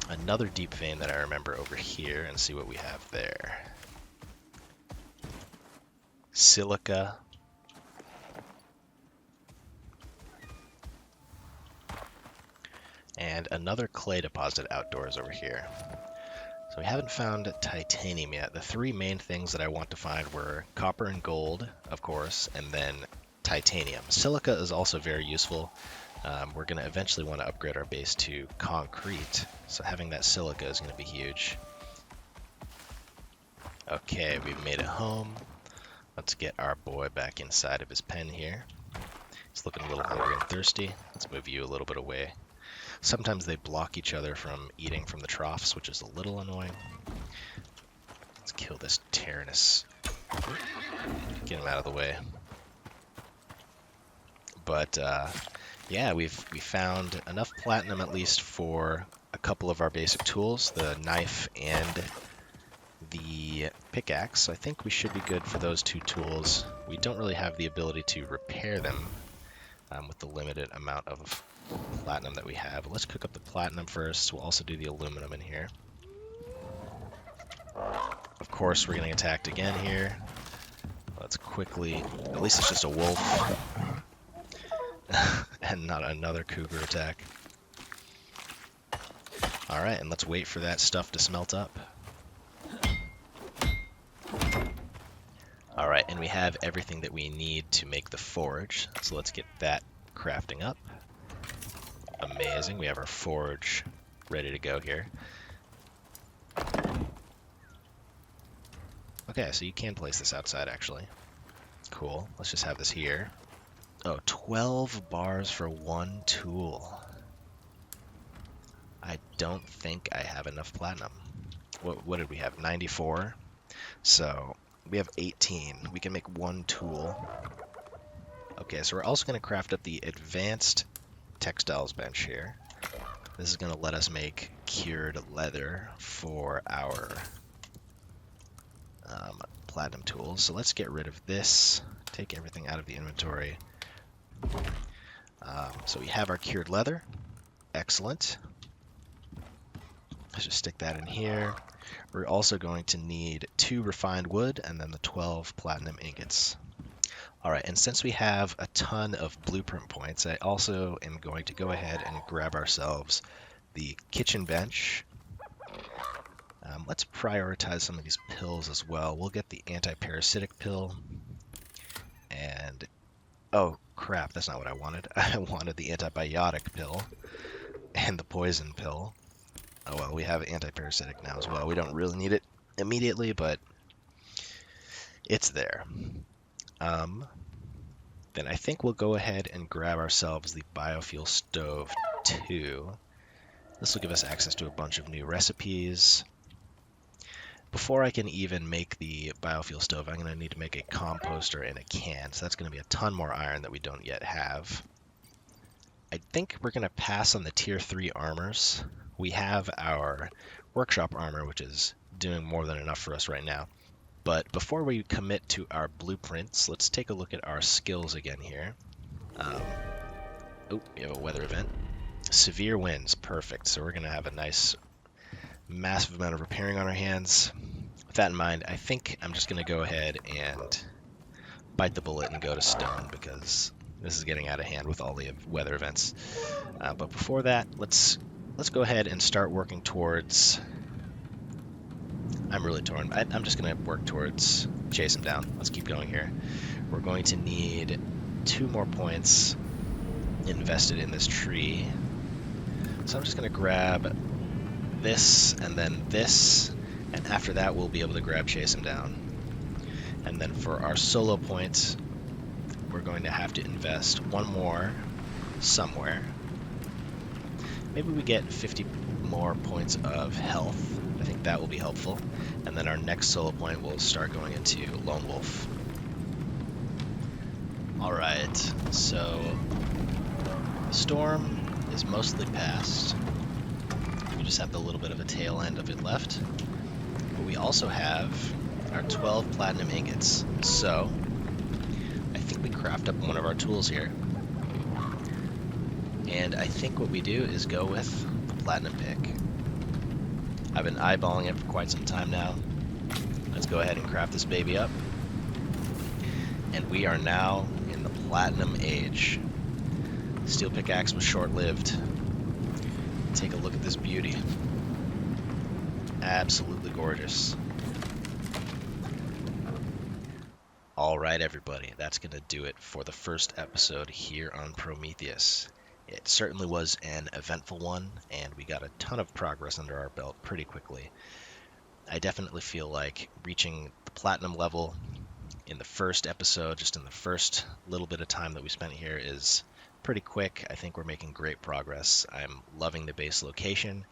another deep vein that I remember over here and see what we have there. Silica. And another clay deposit outdoors over here. So we haven't found titanium yet. The 3 main things that I want to find were copper and gold, of course, and then titanium. Silica is also very useful. We're going to eventually want to upgrade our base to concrete, so having that silica is going to be huge. Okay, we've made it home. Let's get our boy back inside of his pen here. He's looking a little hungry and thirsty. Let's move you a little bit away. Sometimes they block each other from eating from the troughs, which is a little annoying. Let's kill this Tyrannus. Get him out of the way. But yeah, we found enough platinum at least for a couple of our basic tools, the knife and the pickaxe. So I think we should be good for those 2 tools. We don't really have the ability to repair them with the limited amount of platinum that we have. Let's cook up the platinum first. We'll also do the aluminum in here. Of course, we're getting attacked again here. Let's quickly, at least it's just a wolf and not another cougar attack. All right, and let's wait for that stuff to smelt up. All right, and we have everything that we need to make the forge. So let's get that crafting up. Amazing, we have our forge ready to go here. Okay, so you can place this outside actually. Cool, let's just have this here. Oh, 12 bars for 1 tool. I don't think I have enough platinum. What did we have, 94? So we have 18, we can make 1 tool. Okay, so we're also gonna craft up the advanced textiles bench here. This is going to let us make cured leather for our platinum tools. So let's get rid of this, take everything out of the inventory. So we have our cured leather. Excellent. Let's just stick that in here. We're also going to need 2 refined wood and then the 12 platinum ingots. All right, and since we have a ton of blueprint points, I also am going to go ahead and grab ourselves the kitchen bench. Let's prioritize some of these pills as well. We'll get the anti-parasitic pill. And, oh crap, that's not what I wanted. I wanted the antibiotic pill and the poison pill. Oh well, we have anti-parasitic now as well. We don't really need it immediately, but it's there. Then I think we'll go ahead and grab ourselves the biofuel stove too. This will give us access to a bunch of new recipes. Before I can even make the biofuel stove, I'm going to need to make a composter and a can, so that's going to be a ton more iron that we don't yet have. I think we're going to pass on the tier 3 armors. We have our workshop armor, which is doing more than enough for us right now. But before we commit to our blueprints, let's take a look at our skills again here. Oh, we have a weather event. Severe winds, perfect. So we're going to have a nice, massive amount of repairing on our hands. With that in mind, I think I'm just going to go ahead and bite the bullet and go to stone because this is getting out of hand with all the weather events. But before that, let's go ahead and start working towards. I'm really torn. I'm just going to work towards chase him down. Let's keep going here. We're going to need 2 more points invested in this tree. So I'm just going to grab this and then this, and after that we'll be able to grab chase him down. And then for our solo points, we're going to have to invest 1 more somewhere. Maybe we get 50 more points of health. I think that will be helpful. And then our next solo point will start going into Lone Wolf. Alright, so the storm is mostly past. We just have the little bit of a tail end of it left. But we also have our 12 platinum ingots. So I think we craft up one of our tools here. And I think what we do is go with the platinum pick. I've been eyeballing it for quite some time now. Let's go ahead and craft this baby up. And we are now in the platinum age. Steel pickaxe was short-lived. Take a look at this beauty. Absolutely gorgeous. Alright everybody, that's going to do it for the first episode here on Prometheus. It certainly was an eventful one, and we got a ton of progress under our belt pretty quickly. I definitely feel like reaching the platinum level in the first episode, just in the first little bit of time that we spent here, is pretty quick. I think we're making great progress. I'm loving the base location.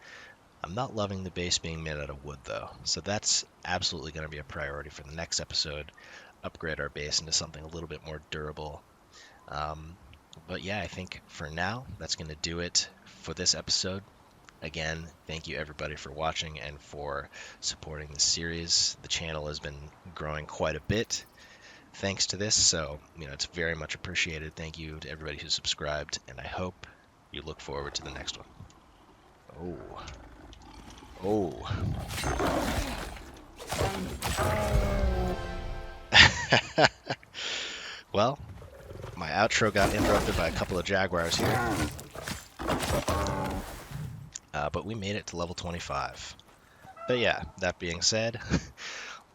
I'm not loving the base being made out of wood though, so that's absolutely going to be a priority for the next episode. Upgrade our base into something a little bit more durable. But yeah, I think for now, that's going to do it for this episode. Again, thank you everybody for watching and for supporting this series. The channel has been growing quite a bit thanks to this, so it's very much appreciated. Thank you to everybody who subscribed, and I hope you look forward to the next one. Oh. Well, my outro got interrupted by a couple of jaguars here. But we made it to level 25. But yeah, that being said,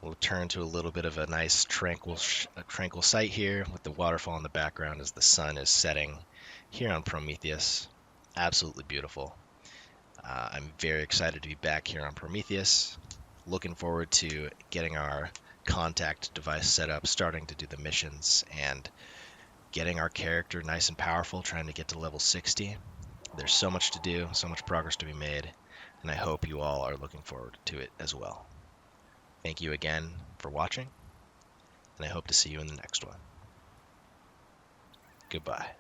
we'll turn to a little bit of a nice tranquil sight here with the waterfall in the background as the sun is setting here on Prometheus. Absolutely beautiful. I'm very excited to be back here on Prometheus. Looking forward to getting our contact device set up, starting to do the missions, and getting our character nice and powerful, trying to get to level 60. There's so much to do, so much progress to be made, and I hope you all are looking forward to it as well. Thank you again for watching, and I hope to see you in the next one. Goodbye.